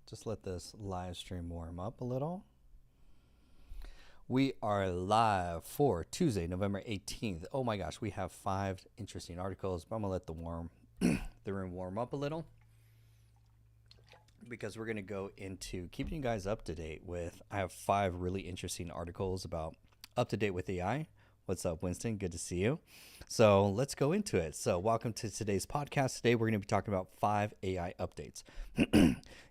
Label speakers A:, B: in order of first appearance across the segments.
A: Just let this live stream warm up a little. We are live for Tuesday, November 18th. Oh my gosh, we have 5 interesting articles, but I'm gonna let the room warm up a little because we're gonna go into keeping you guys up to date with. I have 5 really interesting articles about up to date with AI. What's up, Winston? Good to see you. So let's go into it. So welcome to today's podcast. Today we're going to be talking about 5 AI updates.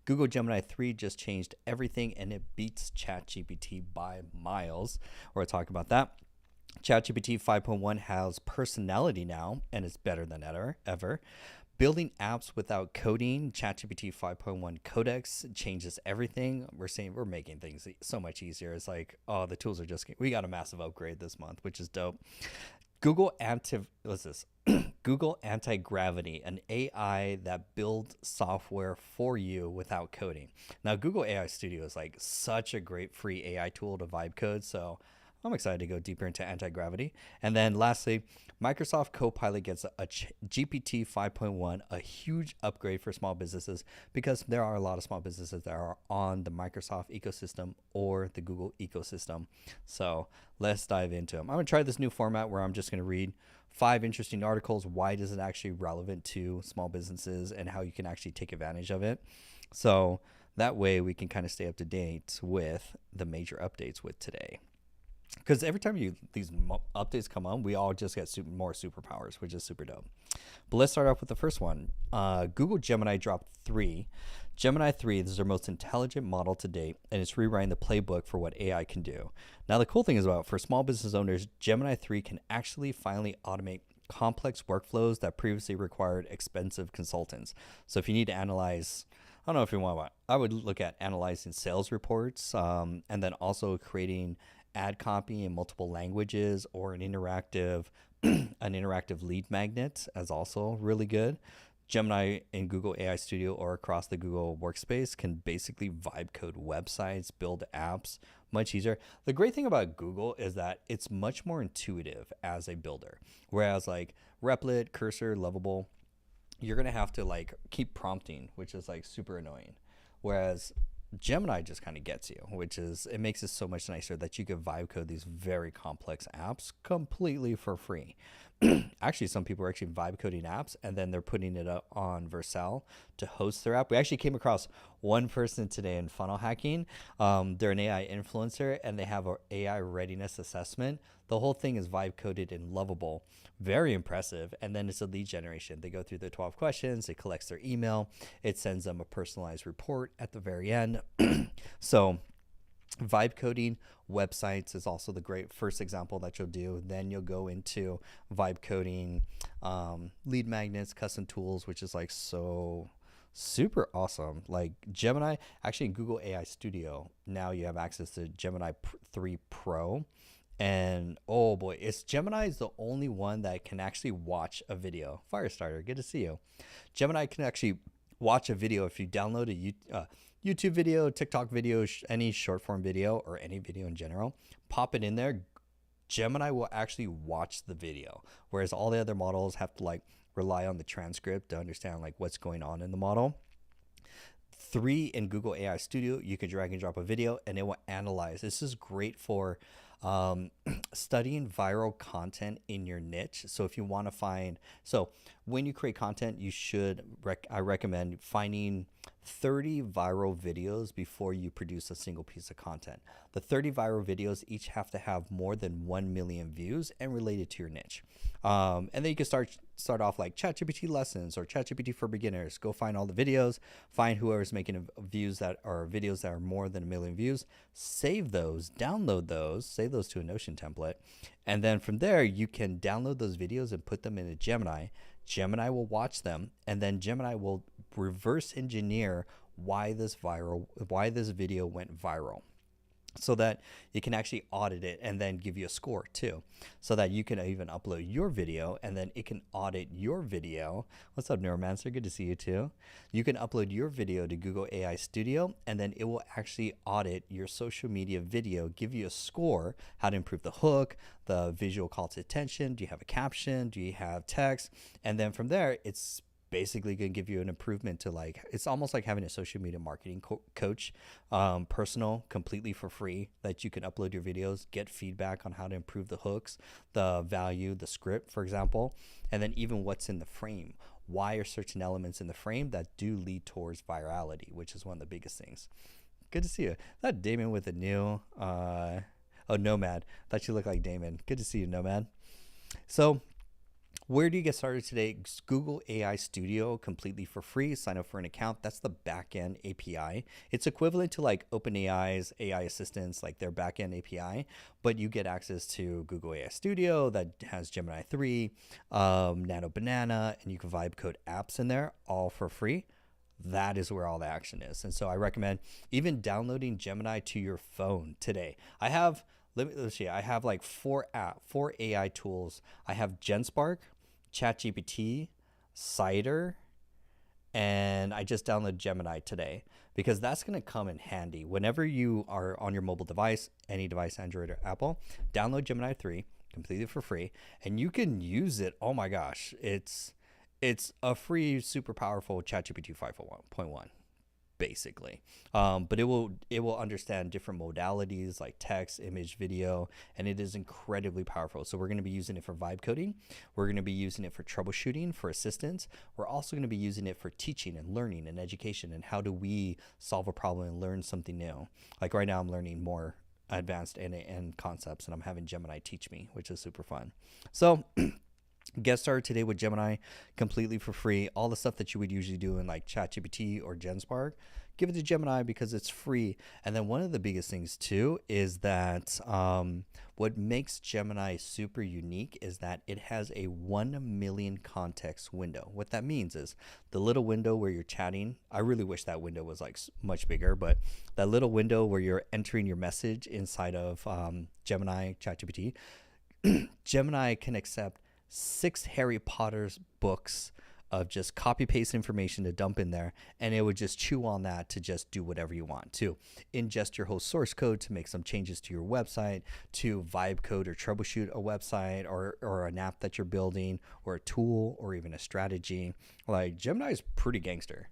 A: Google Gemini 3 just changed everything and it beats ChatGPT by miles. We're going to talk about that. ChatGPT 5.1 has personality now and it's better than ever. Building apps without coding, ChatGPT 5.1 Codex changes everything. We're making things so much easier. It's like, oh, the tools are we got a massive upgrade this month, which is dope. Google Anti-Gravity, an AI that builds software for you without coding. Now, Google AI Studio is like such a great free AI tool to vibe code. So I'm excited to go deeper into anti-gravity. And then lastly, Microsoft Copilot gets a GPT 5.1, a huge upgrade for small businesses because there are a lot of small businesses that are on the Microsoft ecosystem or the Google ecosystem. So let's dive into them. I'm going to try this new format where I'm just going to read 5 interesting articles. Why is it actually relevant to small businesses and how you can actually take advantage of it? So that way we can kind of stay up to date with the major updates with today. Because every time these updates come on, we all just get more superpowers, which is super dope. But let's start off with the first one. Google Gemini dropped 3. Gemini 3 this is their most intelligent model to date, and it's rewriting the playbook for what AI can do. Now, the cool thing is for small business owners, Gemini 3 can actually finally automate complex workflows that previously required expensive consultants. So if you need to analyze, I don't know if you want, I would look at analyzing sales reports and then also creating ad copy in multiple languages or an interactive lead magnet as also really good. Gemini in Google AI Studio or across the Google Workspace can basically vibe code websites, build apps much easier. The great thing about Google is that it's much more intuitive as a builder. Whereas like Replit, Cursor, Lovable, you're going to have to like keep prompting, which is like super annoying. Whereas Gemini just kind of gets you, it makes it so much nicer that you can vibe code these very complex apps completely for free. Actually, some people are actually vibe coding apps and then they're putting it up on Vercel to host their app. We actually came across one person today in funnel hacking. They're an AI influencer and they have an AI readiness assessment. The whole thing is vibe coded in Lovable. Very impressive. And then it's a lead generation. They go through the 12 questions. It collects their email. It sends them a personalized report at the very end. So vibe coding websites is also the great first example that you'll do. Then you'll go into vibe coding lead magnets, custom tools, which is like so super awesome. Like Gemini, actually in Google AI Studio, now you have access to Gemini 3 Pro. And oh boy, Gemini is the only one that can actually watch a video. Firestarter, good to see you. Gemini can actually watch a video if you download a YouTube video, TikTok video, any short form video or any video in general, pop it in there. Gemini will actually watch the video, whereas all the other models have to like rely on the transcript to understand like what's going on in the model. 3 in Google AI Studio, you can drag and drop a video and it will analyze. This is great for studying viral content in your niche. So if you want to when you create content, you should, I recommend finding 30 viral videos before you produce a single piece of content. The 30 viral videos each have to have more than 1 million views and related to your niche. And then you can start off like ChatGPT lessons or ChatGPT for beginners. Go find all the videos, find whoever's making videos that are more than 1 million views, save those, download those, save those to a Notion template. And then from there, you can download those videos and put them into Gemini. Gemini will watch them, and then Gemini will reverse engineer why this video went viral, so that you can actually audit it and then give you a score too, so that you can even upload your video and then it can audit your video. What's up, Neuromancer? Good to see you too. You can upload your video to Google AI Studio and then it will actually audit your social media video, give you a score, how to improve the hook, the visual call to attention, do you have a caption, do you have text, and then from there it's basically going to give you an improvement to like, it's almost like having a social media marketing coach, personal, completely for free, that you can upload your videos, get feedback on how to improve the hooks, the value, the script, for example, and then even what's in the frame. Why are certain elements in the frame that do lead towards virality, which is one of the biggest things. Good to see you. That Damon with a new, Nomad. Thought you looked like Damon. Good to see you, Nomad. So where do you get started today? Google AI Studio, completely for free. Sign up for an account. That's the backend API. It's equivalent to like OpenAI's AI assistants, like their backend API, but you get access to Google AI Studio that has Gemini 3, Nano Banana, and you can vibe code apps in there, all for free. That is where all the action is. And so I recommend even downloading Gemini to your phone today. I have, let's see, I have like four AI tools. I have GenSpark, ChatGPT, Cider, and I just downloaded Gemini today because that's going to come in handy whenever you are on your mobile device, any device, Android or Apple. Download Gemini 3 completely for free, and you can use it. Oh my gosh, it's a free, super powerful ChatGPT 5.1, basically. But it will understand different modalities like text, image, video, and it is incredibly powerful. So we're going to be using it for vibe coding. We're going to be using it for troubleshooting, for assistance. We're also going to be using it for teaching and learning and education, and how do we solve a problem and learn something new. Like right now I'm learning more advanced end-to-end concepts, and I'm having Gemini teach me, which is super fun. So get started today with Gemini completely for free. All the stuff that you would usually do in like ChatGPT or GenSpark, give it to Gemini because it's free. And then one of the biggest things too is that what makes Gemini super unique is that it has a 1 million context window. What that means is the little window where you're chatting. I really wish that window was like much bigger, but that little window where you're entering your message inside of Gemini, ChatGPT, Gemini can accept 6 Harry Potter's books of just copy paste information to dump in there, and it would just chew on that to just do whatever you want, to ingest your whole source code, to make some changes to your website, to vibe code or troubleshoot a website or an app that you're building, or a tool, or even a strategy. Like, Gemini is pretty gangster.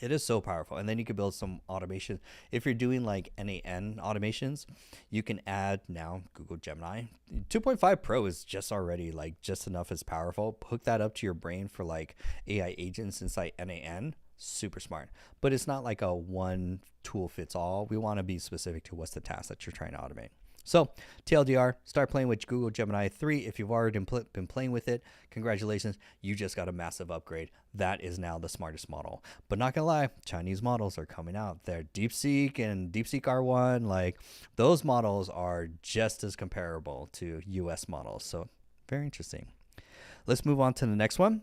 A: It is so powerful. And then you can build some automation. If you're doing like NAN automations, you can add now Google Gemini. 2.5 Pro is just already like just enough as powerful. Hook that up to your brain for like AI agents inside NAN. Super smart. But it's not like a one tool fits all. We want to be specific to what's the task that you're trying to automate. So TLDR, start playing with Google Gemini 3. If you've already been playing with it, congratulations, you just got a massive upgrade. That is now the smartest model. But not gonna lie, Chinese models are coming out. They're DeepSeek and DeepSeek R1. Like, those models are just as comparable to US models. So very interesting. Let's move on to the next one.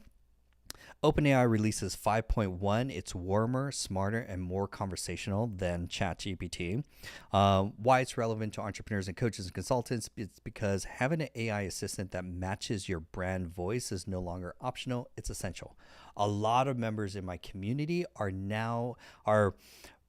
A: OpenAI releases 5.1. It's warmer, smarter, and more conversational than ChatGPT. Why it's relevant to entrepreneurs and coaches and consultants? It's because having an AI assistant that matches your brand voice is no longer optional. It's essential. A lot of members in my community are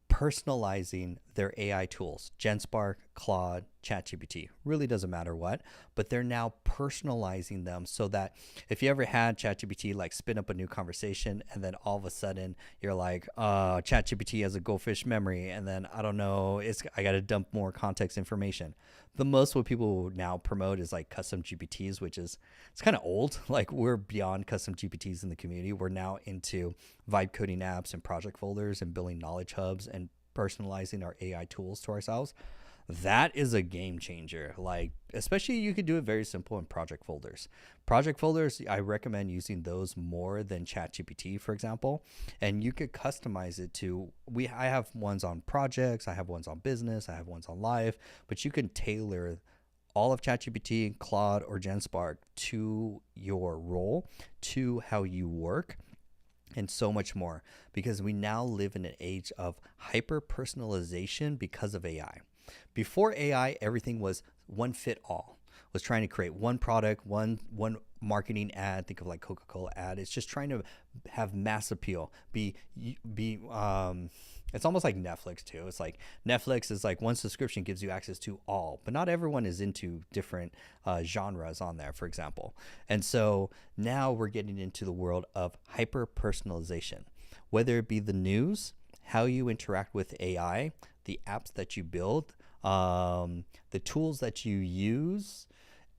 A: personalizing their AI tools, GenSpark, Claude, ChatGPT, really doesn't matter what, but they're now personalizing them so that if you ever had ChatGPT like spin up a new conversation and then all of a sudden you're like, ChatGPT has a goldfish memory, and then I don't know, I got to dump more context information. The most what people now promote is like custom GPTs, which is, it's kind of old. Like, we're beyond custom GPTs in the community. We're now into vibe coding apps and project folders and building knowledge hubs and personalizing our AI tools to ourselves. That is a game changer. Like, especially you could do it very simple in project folders. Project folders, I recommend using those more than ChatGPT, for example. And you could customize it to, I have ones on projects, I have ones on business, I have ones on life, but you can tailor all of ChatGPT, Claude, or GenSpark to your role, to how you work, and so much more, because we now live in an age of hyper personalization because of AI. Before AI, everything was one fit all, was trying to create one product, one marketing ad. Think of like Coca-Cola ad. It's just trying to have mass appeal, be It's almost like Netflix too. It's like Netflix is like one subscription gives you access to all, but not everyone is into different genres on there, for example. And so now we're getting into the world of hyper personalization, whether it be the news, how you interact with AI, the apps that you build, the tools that you use.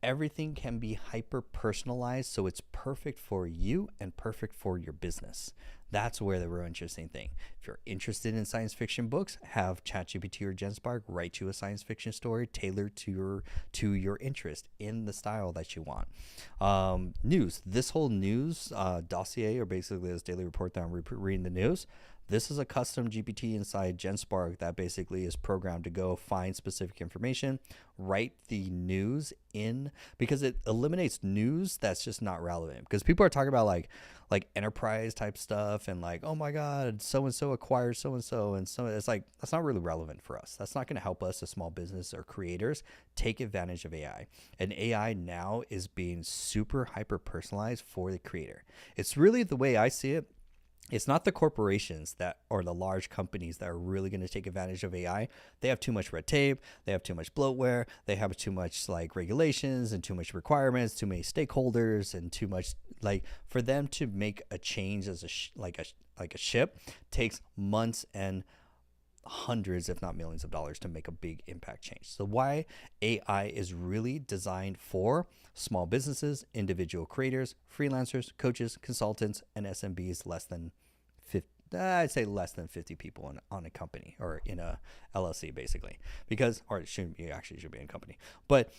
A: Everything can be hyper personalized, so it's perfect for you and perfect for your business. That's where the real interesting thing. If you're interested in science fiction books, have ChatGPT or GenSpark write you a science fiction story tailored to your interest in the style that you want. News. This whole news dossier, or basically this daily report that I'm reading the news. This is a custom GPT inside GenSpark that basically is programmed to go find specific information, write the news in, because it eliminates news that's just not relevant. Because people are talking about like enterprise type stuff and like, oh my God, so and so acquired so and so, and so it's like that's not really relevant for us. That's not going to help us as small business or creators take advantage of AI. And AI now is being super hyper personalized for the creator. It's really, the way I see it, it's not the corporations that, or the large companies that are really going to take advantage of AI. They have too much red tape. They have too much bloatware. They have too much like regulations and too much requirements, too many stakeholders, and too much like for them to make a change as like a ship takes months and hundreds, if not millions of dollars to make a big impact change. So why AI is really designed for small businesses, individual creators, freelancers, coaches, consultants, and SMBs less than 50, I'd say less than 50 people on a company or in a LLC basically, because, or it shouldn't be, actually should be in a company, but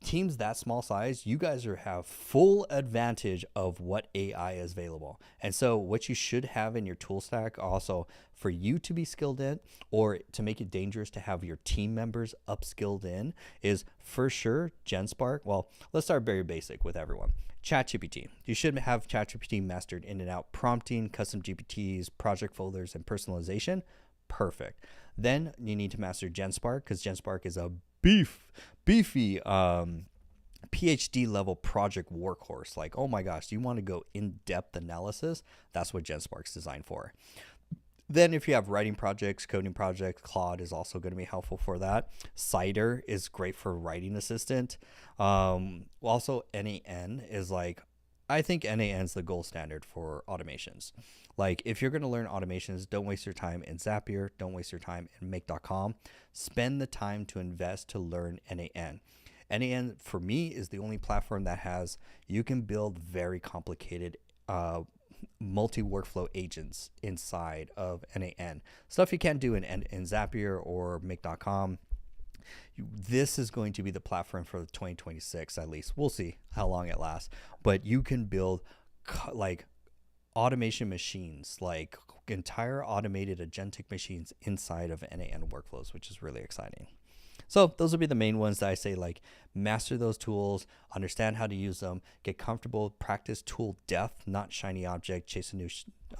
A: teams that small size, you guys have full advantage of what AI is available. And so what you should have in your tool stack also for you to be skilled in, or to make it dangerous to have your team members upskilled in, is for sure GenSpark. Well, let's start very basic with everyone. ChatGPT. You should have ChatGPT mastered in and out, prompting, custom GPTs, project folders, and personalization. Perfect. Then you need to master GenSpark, because GenSpark is a beefy PhD level project workhorse. Like, oh my gosh, do you want to go in-depth analysis? That's what GenSpark's designed for. Then if you have writing projects, coding projects, Claude is also going to be helpful for that. Cider is great for writing assistant. Also, NAN is like, I think NAN is the gold standard for automations. Like if you're going to learn automations, don't waste your time in Zapier. Don't waste your time in make.com. Spend the time to invest to learn NAN. NAN for me is the only platform that has, you can build very complicated multi-workflow agents inside of NAN. Stuff you can't do in Zapier or make.com. This is going to be the platform for 2026 at least. We'll see how long it lasts. But you can build like automation machines, like entire automated agentic machines inside of NAN workflows, which is really exciting. So those would be the main ones that I say, like master those tools, understand how to use them, get comfortable, practice tool depth, not shiny object, chase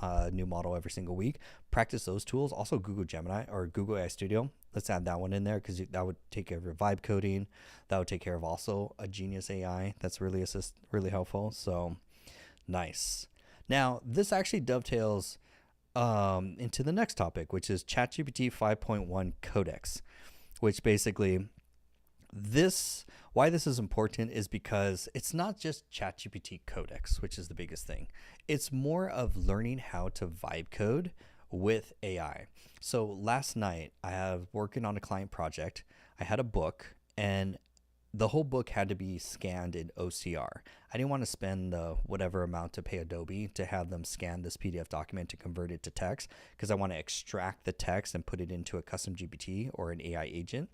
A: a new model every single week. Practice those tools. Also Google Gemini or Google AI Studio. Let's add that one in there because that would take care of your vibe coding. That would take care of also a Genius AI. That's really helpful. So nice. Now this actually dovetails into the next topic, which is ChatGPT 5.1 Codex. Which basically, why this is important is because it's not just ChatGPT Codex, which is the biggest thing. It's more of learning how to vibe code with AI. So last night, I was working on a client project. I had a book, and the whole book had to be scanned in OCR. I didn't want to spend whatever amount to pay Adobe to have them scan this PDF document to convert it to text, because I want to extract the text and put it into a custom GPT or an AI agent.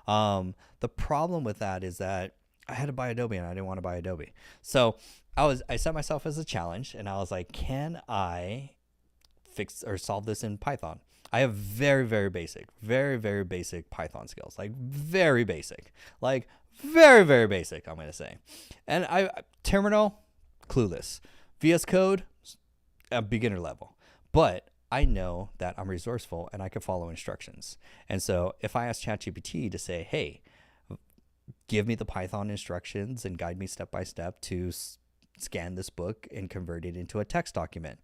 A: The problem with that is that I had to buy Adobe and I didn't want to buy Adobe. So I set myself as a challenge, and I was like, can I fix or solve this in Python? I have very, very basic Python skills, like very basic, very, very basic, I'm going to say. And Terminal, clueless. VS Code, a beginner level. But I know that I'm resourceful and I can follow instructions. And so if I ask ChatGPT to say, hey, give me the Python instructions and guide me step by step to scan this book and convert it into a text document.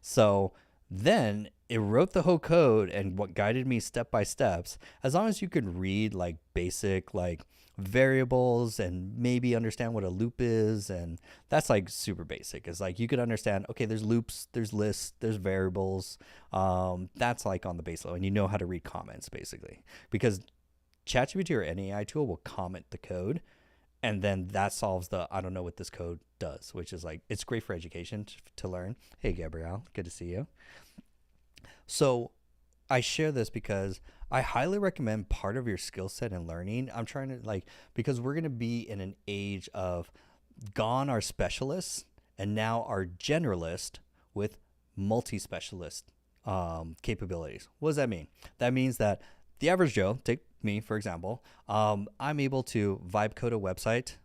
A: So Then it wrote the whole code and what guided me step by steps. As long as you could read like basic like variables and maybe understand what a loop is, and that's like super basic. It's like you could understand, okay, there's loops, there's lists, there's variables. That's like on the base level, and you know how to read comments basically, because ChatGPT or any AI tool will comment the code, and then that solves the I don't know what this code does, which is like it's great for education to learn. Hey Gabrielle, good to see you. So I share this because I highly recommend part of your skill set and learning. I'm trying to like, because we're going to be in an age of gone are specialists and now are generalist with multi-specialist capabilities. What does that mean? That means that the average Joe, take me for example, I'm able to vibe code a website,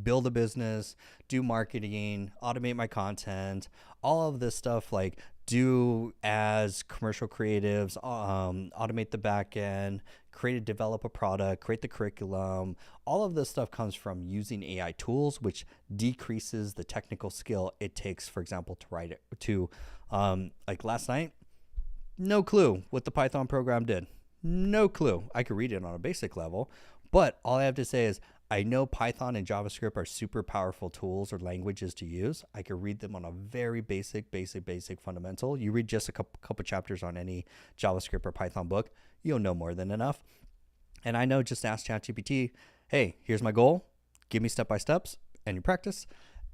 A: build a business, do marketing, automate my content, all of this stuff, like do as commercial creatives, automate the back end, develop a product, create the curriculum. All of this stuff comes from using AI tools, which decreases the technical skill it takes, for example, to write it like last night, no clue what the Python program did. No clue. I could read it on a basic level, but all I have to say is I know Python and JavaScript are super powerful tools or languages to use. I could read them on a very basic fundamental. You read just a couple chapters on any JavaScript or Python book, you'll know more than enough. And I know just ask ChatGPT, hey, here's my goal. Give me step by steps, and you practice.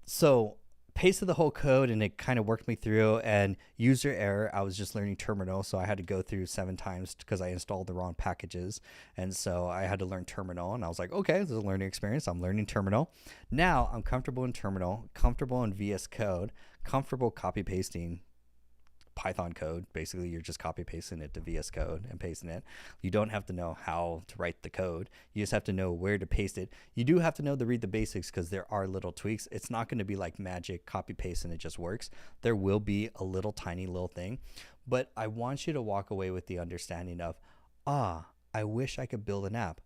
A: So pasted the whole code and it kind of worked me through. And user error, I was just learning terminal, so I had to go through 7 times because I installed the wrong packages, and so I had to learn terminal. And I was like, okay, this is a learning experience. I'm learning terminal. Now I'm comfortable in terminal, comfortable in VS Code, comfortable copy pasting Python code. Basically, you're just copy pasting it to VS Code and pasting it. You don't have to know how to write the code. You just have to know where to paste it. You do have to know to read the basics because there are little tweaks. It's not going to be like magic copy paste and it just works. There will be a little tiny little thing, but I want you to walk away with the understanding of, I wish I could build an app.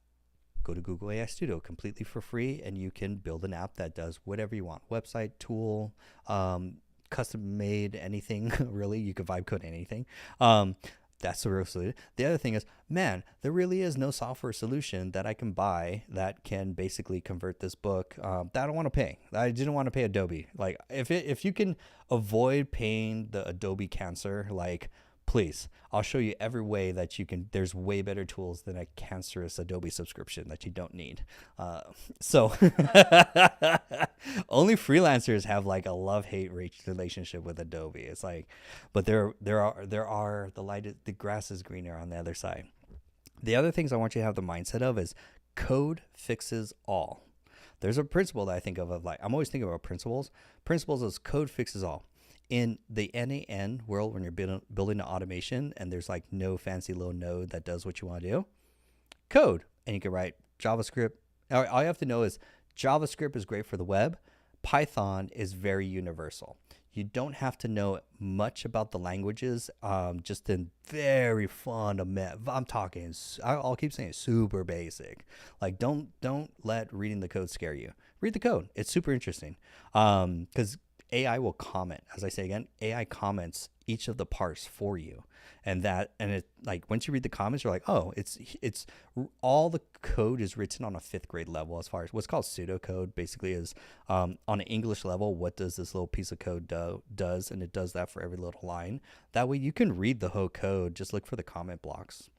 A: Go to Google AI Studio completely for free, and you can build an app that does whatever you want. Website, tool, custom made, anything really. You could vibe code anything. That's the real solution. The other thing is, man, there really is no software solution that I can buy that can basically convert this book that I don't want to pay. I didn't want to pay Adobe. Like if you can avoid paying the Adobe cancer, like please, I'll show you every way that you can. There's way better tools than a cancerous Adobe subscription that you don't need. So only freelancers have like a love-hate relationship with Adobe. It's like, but there are the grass is greener on the other side. The other things I want you to have the mindset of is code fixes all. There's a principle that I think of like, I'm always thinking about principles. Principles is code fixes all. In the NAN world, when you're building an automation and there's like no fancy little node that does what you want to do, code. And you can write JavaScript. All you have to know is JavaScript is great for the web. Python is very universal. You don't have to know much about the languages, just in very fundamental. I'm talking, I'll keep saying super basic. Like don't let reading the code scare you. Read the code. It's super interesting. Because AI will comment. As I say again, AI comments each of the parts for you, and it like once you read the comments, you're like, oh, it's all the code is written on a 5th grade level. As far as what's called pseudocode, basically is on an English level, what does this little piece of code does, and it does that for every little line. That way, you can read the whole code. Just look for the comment blocks.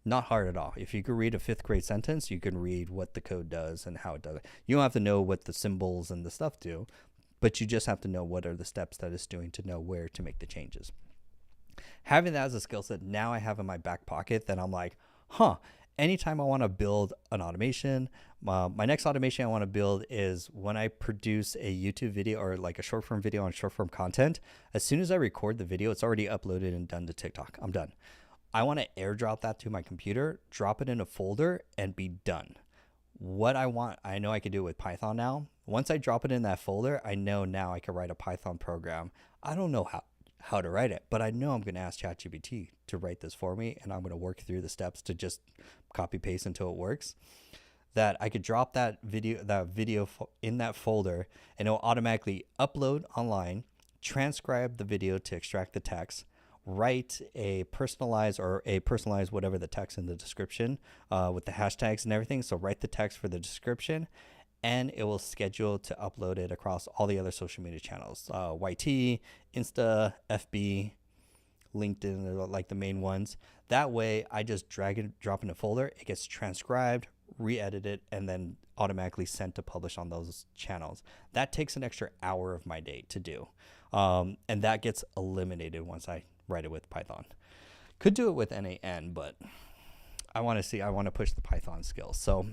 A: Not hard at all. If you could read a 5th grade sentence, you can read what the code does and how it does it. You don't have to know what the symbols and the stuff do, but you just have to know what are the steps that it's doing to know where to make the changes. Having that as a skill set, now I have in my back pocket that I'm like, anytime I want to build an automation, my next automation I want to build is when I produce a YouTube video or like a short form video on short form content. As soon as I record the video, it's already uploaded and done to TikTok. I'm done. I want to airdrop that to my computer, drop it in a folder, and be done. What I want, I know I can do it with Python now. Once I drop it in that folder, I know now I can write a Python program. I don't know how to write it, but I know I'm going to ask ChatGPT to write this for me, and I'm going to work through the steps to just copy paste until it works. That I could drop that video in that folder, and it'll automatically upload online, transcribe the video to extract the text, write a personalized whatever the text in the description with the hashtags and everything. So write the text for the description, and it will schedule to upload it across all the other social media channels, YT, Insta, FB, LinkedIn are like the main ones. That way I just drag and drop in a folder, it gets transcribed, re-edited, and then automatically sent to publish on those channels. That takes an extra hour of my day to do. And that gets eliminated once I write it with Python. Could do it with NaN, but I want to push the Python skills. So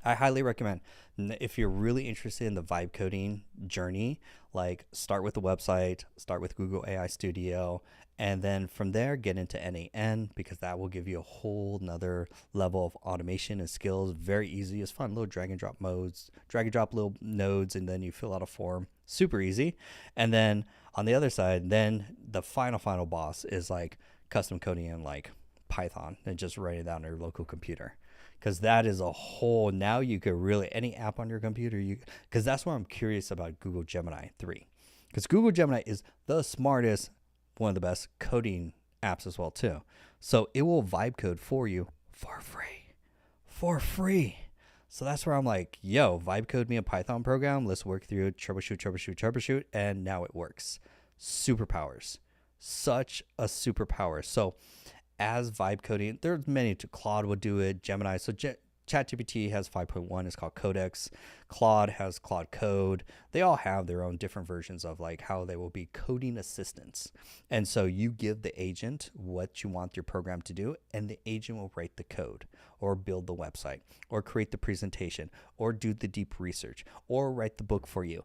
A: I highly recommend, if you're really interested in the vibe coding journey, like start with the website, start with Google AI Studio, and then from there get into NaN, because that will give you a whole nother level of automation and skills. Very easy. It's fun. Little drag and drop little nodes, and then you fill out a form. Super easy. And then on the other side, then the final boss is like custom coding in like Python and just write it down on your local computer. Because that is a whole, now you could really, any app on your computer, because that's why I'm curious about Google Gemini 3. Because Google Gemini is the smartest, one of the best coding apps as well too. So it will vibe code for you for free. So that's where I'm like, yo, vibe code me a Python program. Let's work through it, troubleshoot. And now it works. Superpowers. Such a superpower. So as vibe coding, there's many. Claude would do it, Gemini. So ChatGPT has 5.1. It's called Codex. Claude has Claude Code. They all have their own different versions of like how they will be coding assistants. And so you give the agent what you want your program to do, and the agent will write the code or build the website or create the presentation or do the deep research or write the book for you,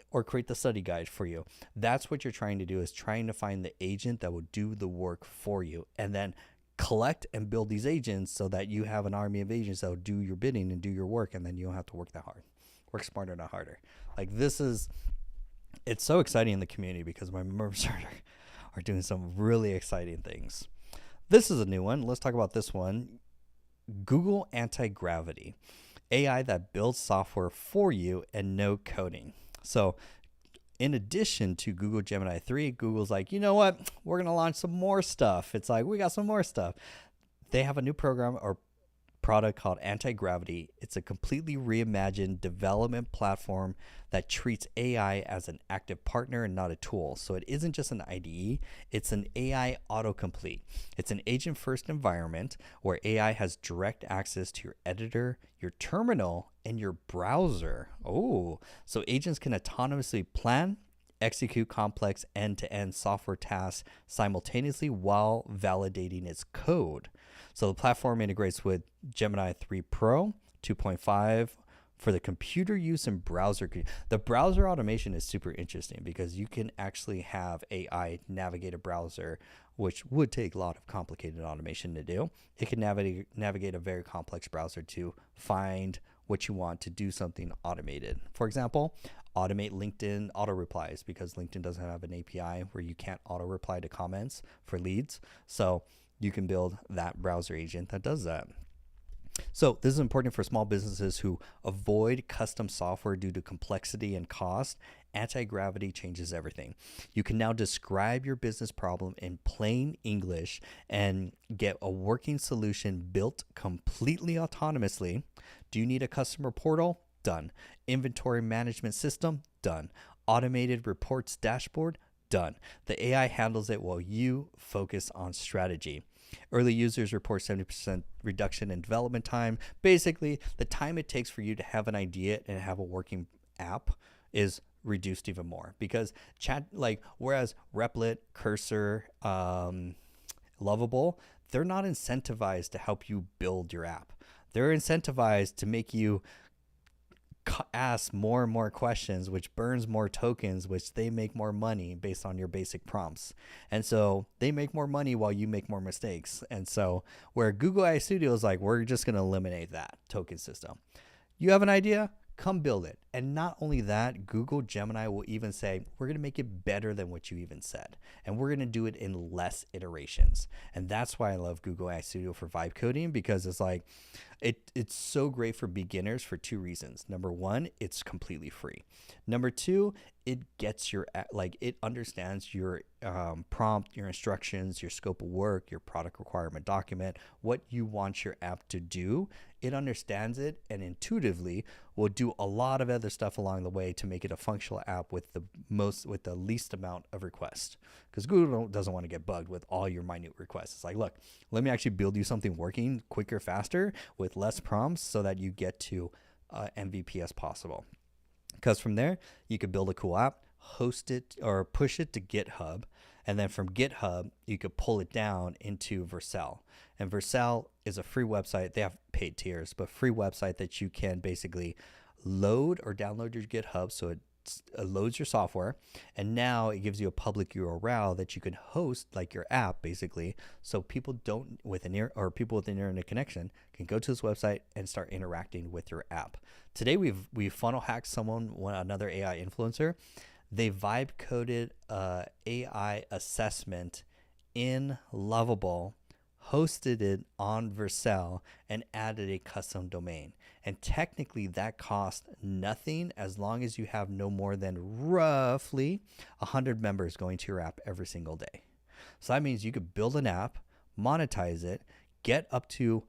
A: or create the study guide for you. That's what you're trying to do, is trying to find the agent that will do the work for you, and then collect and build these agents so that you have an army of agents that will do your bidding and do your work, and then you don't have to work that hard. Work smarter, not harder. Like it's so exciting in the community because my members are doing some really exciting things. This is a new one. Let's talk about this one. Google Anti-Gravity, AI that builds software for you and no coding. So in addition to Google Gemini 3, Google's like, you know what? We're going to launch some more stuff. It's like, we got some more stuff. They have a new program or product called Anti-Gravity. It's a completely reimagined development platform that treats AI as an active partner and not a tool. So it isn't just an IDE, it's an AI autocomplete. It's an agent-first environment where AI has direct access to your editor, your terminal, and your browser. Oh, so agents can autonomously plan, execute complex end-to-end software tasks simultaneously while validating its code. So the platform integrates with Gemini 3 Pro 2.5 for the computer use and browser. The browser automation is super interesting because you can actually have AI navigate a browser, which would take a lot of complicated automation to do. It can navigate a very complex browser to find what you want to do something automated. For example, automate LinkedIn auto replies, because LinkedIn doesn't have an API where you can't auto reply to comments for leads. So you can build that browser agent that does that. So this is important for small businesses who avoid custom software due to complexity and cost. Anti-Gravity changes everything. You can now describe your business problem in plain English and get a working solution built completely autonomously. Do you need a customer portal? Done. Inventory management system? Done. Automated reports dashboard? Done. The AI handles it while you focus on strategy. Early users report 70% reduction in development time. Basically, the time it takes for you to have an idea and have a working app is reduced even more, because whereas Replit, Cursor, Lovable, they're not incentivized to help you build your app. They're incentivized to make you ask more and more questions, which burns more tokens, which they make more money based on your basic prompts. And so they make more money while you make more mistakes. And so where Google AI Studio is like, we're just going to eliminate that token system. You have an idea? Come build it. And not only that, Google Gemini will even say, we're going to make it better than what you even said. And we're going to do it in less iterations. And that's why I love Google AI Studio for vibe coding, because it's like, it's so great for beginners for two reasons. Number one, it's completely free. Number two, it gets your, like, it understands your prompt, your instructions, your scope of work, your product requirement document, what you want your app to do. It understands it and intuitively will do a lot of other stuff along the way to make it a functional app with the least amount of requests. Because Google doesn't want to get bugged with all your minute requests. It's like, look, let me actually build you something working quicker, faster, with less prompts, so that you get to MVP as possible. Because from there, you could build a cool app, host it or push it to GitHub. And then from GitHub, you could pull it down into Vercel. And Vercel is a free website. They have paid tiers, but free website that you can basically load or download your GitHub. So it loads your software. And now it gives you a public URL that you can host like your app, basically. So people with an internet connection can go to this website and start interacting with your app. Today, we've funnel hacked another AI influencer. They vibe coded AI assessment in Lovable, hosted it on Vercel, and added a custom domain. And technically that cost nothing as long as you have no more than roughly 100 members going to your app every single day. So that means you could build an app, monetize it, get up to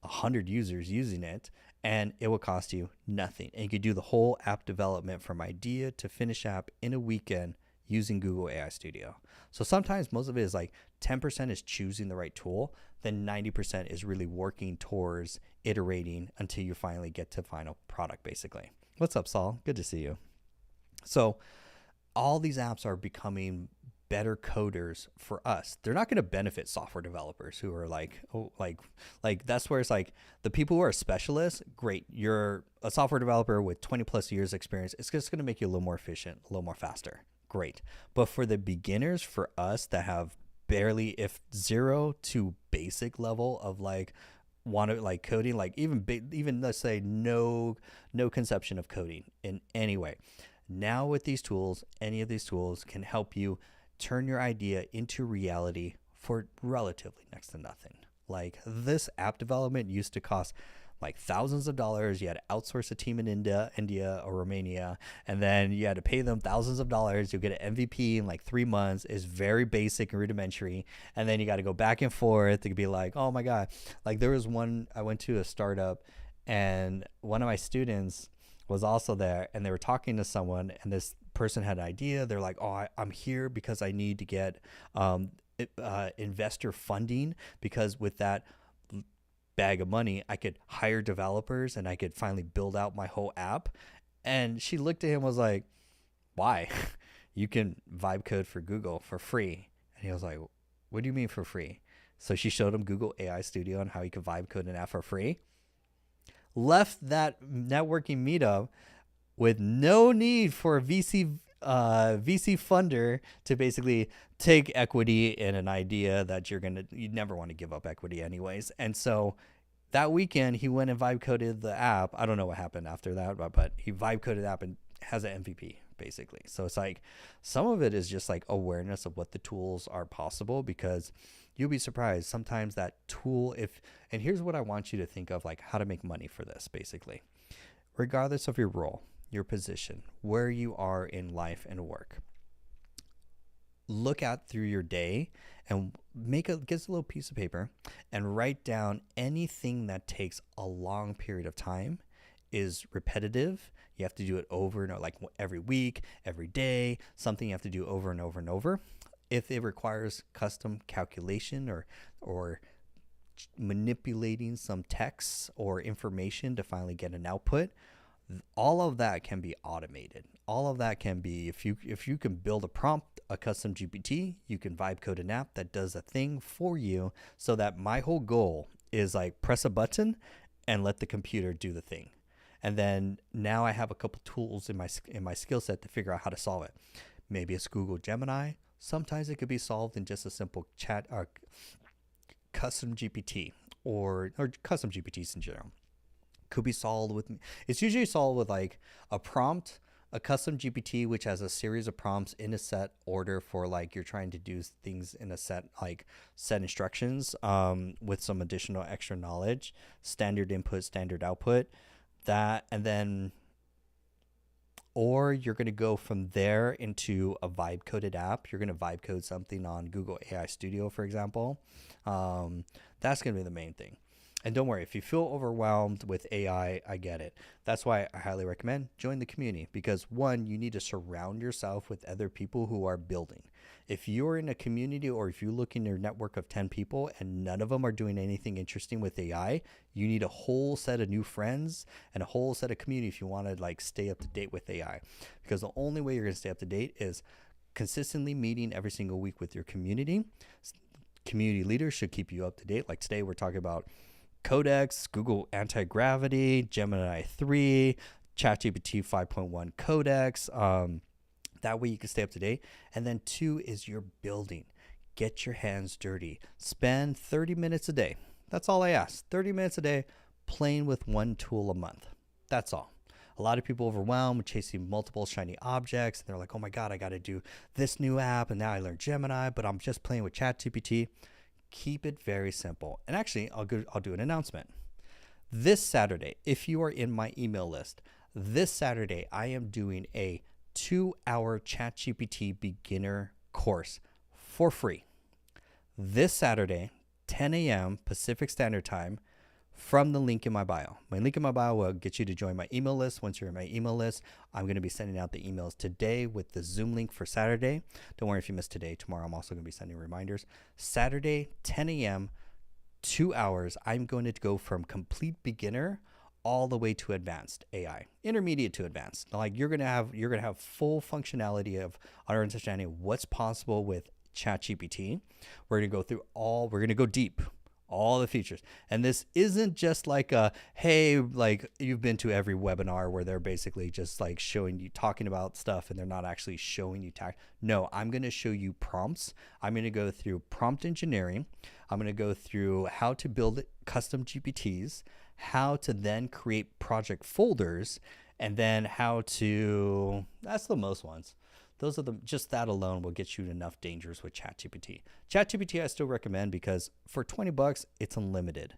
A: 100 users using it, and it will cost you nothing. And you could do the whole app development from idea to finish app in a weekend using Google AI Studio. So sometimes most of it is like 10% is choosing the right tool, then 90% is really working towards iterating until you finally get to final product, basically. What's up, Saul? Good to see you. So all these apps are becoming better coders for us. They're not going to benefit software developers who are like that's where it's like the people who are specialists. Great, you're a software developer with 20 plus years experience. It's just going to make you a little more efficient, a little more faster. Great. But for the beginners, for us that have barely, if zero to basic level of coding, like even let's say no conception of coding in any way. Now with these tools, any of these tools can help you turn your idea into reality for relatively next to nothing. Like this app development used to cost like thousands of dollars. You had to outsource a team in India or Romania, and then you had to pay them thousands of dollars. You'll get an MVP in like 3 months. It's very basic and rudimentary. And then you got to go back and forth to be like, oh my God. Like there was one, I went to a startup and one of my students was also there, and they were talking to someone, and this person had an idea. They're like, oh, I'm here because I need to get investor funding, because with that bag of money, I could hire developers and I could finally build out my whole app. And she looked at him and was like, why? You can vibe code for Google for free. And he was like, what do you mean for free? So she showed him Google AI Studio and how he could vibe code an app for free. Left that networking meetup with no need for a VC funder to basically take equity in an idea that you'd never want to give up equity anyways. And so that weekend he went and vibe coded the app. I don't know what happened after that, but he vibe coded the app and has an MVP basically. So it's like some of it is just like awareness of what the tools are possible, because you'll be surprised sometimes that tool, and here's what I want you to think of, like how to make money for this basically. Regardless of your role, your position, where you are in life and work, look out through your day and get a little piece of paper and write down anything that takes a long period of time, is repetitive. You have to do it over and over, like every week, every day, something you have to do over and over and over. If it requires custom calculation or manipulating some text or information to finally get an output, all of that can be automated. All of that can be, if you can build a prompt, a custom GPT, you can vibe code an app that does a thing for you. So that my whole goal is like press a button and let the computer do the thing. And then now I have a couple tools in my skill set to figure out how to solve it. Maybe it's Google Gemini. Sometimes it could be solved in just a simple chat or custom GPT or custom GPTs in general. Could be solved with, it's usually solved with like a prompt, a custom GPT, which has a series of prompts in a set order for like you're trying to do things in a set, like set instructions, with some additional extra knowledge, standard input, standard output, that, and then, or you're going to go from there into a vibe coded app. You're going to vibe code something on Google AI Studio, for example. That's going to be the main thing. And don't worry, if you feel overwhelmed with AI, I get it. That's why I highly recommend join the community, because one, you need to surround yourself with other people who are building. If you're in a community, or if you look in your network of 10 people and none of them are doing anything interesting with AI, you need a whole set of new friends and a whole set of community if you want to like stay up to date with AI. Because the only way you're going to stay up to date is consistently meeting every single week with your community. Community leaders should keep you up to date. Like today, we're talking about Codex, Google Anti-Gravity, Gemini 3, ChatGPT 5.1 Codex. That way you can stay up to date. And then 2 is your building. Get your hands dirty. Spend 30 minutes a day. That's all I ask. 30 minutes a day playing with one tool a month. That's all. A lot of people overwhelmed, chasing multiple shiny objects. And they're like, oh my God, I got to do this new app. And now I learned Gemini, but I'm just playing with ChatGPT. Keep it very simple. And actually, I'll do an announcement. This Saturday, if you are in my email list, this Saturday, I am doing a 2-hour ChatGPT beginner course for free. This Saturday, 10 a.m. Pacific Standard Time, from the link in my bio. My link in my bio will get you to join my email list. Once you're in my email list, I'm going to be sending out the emails today with the Zoom link for Saturday. Don't worry if you missed today. Tomorrow, I'm also going to be sending reminders. Saturday, 10 a.m., 2 hours. I'm going to go from complete beginner all the way to advanced AI, intermediate to advanced. Like you're going to have full functionality of understanding what's possible with ChatGPT. We're going to go deep. All the features. And this isn't just like a, hey, like you've been to every webinar where they're basically just like showing you, talking about stuff, and they're not actually showing you No, I'm going to show you prompts. I'm going to go through prompt engineering. I'm going to go through how to build custom GPTs, how to then create project folders, and then that's the most ones. Just that alone will get you enough dangers with ChatGPT. ChatGPT I still recommend because for $20, it's unlimited.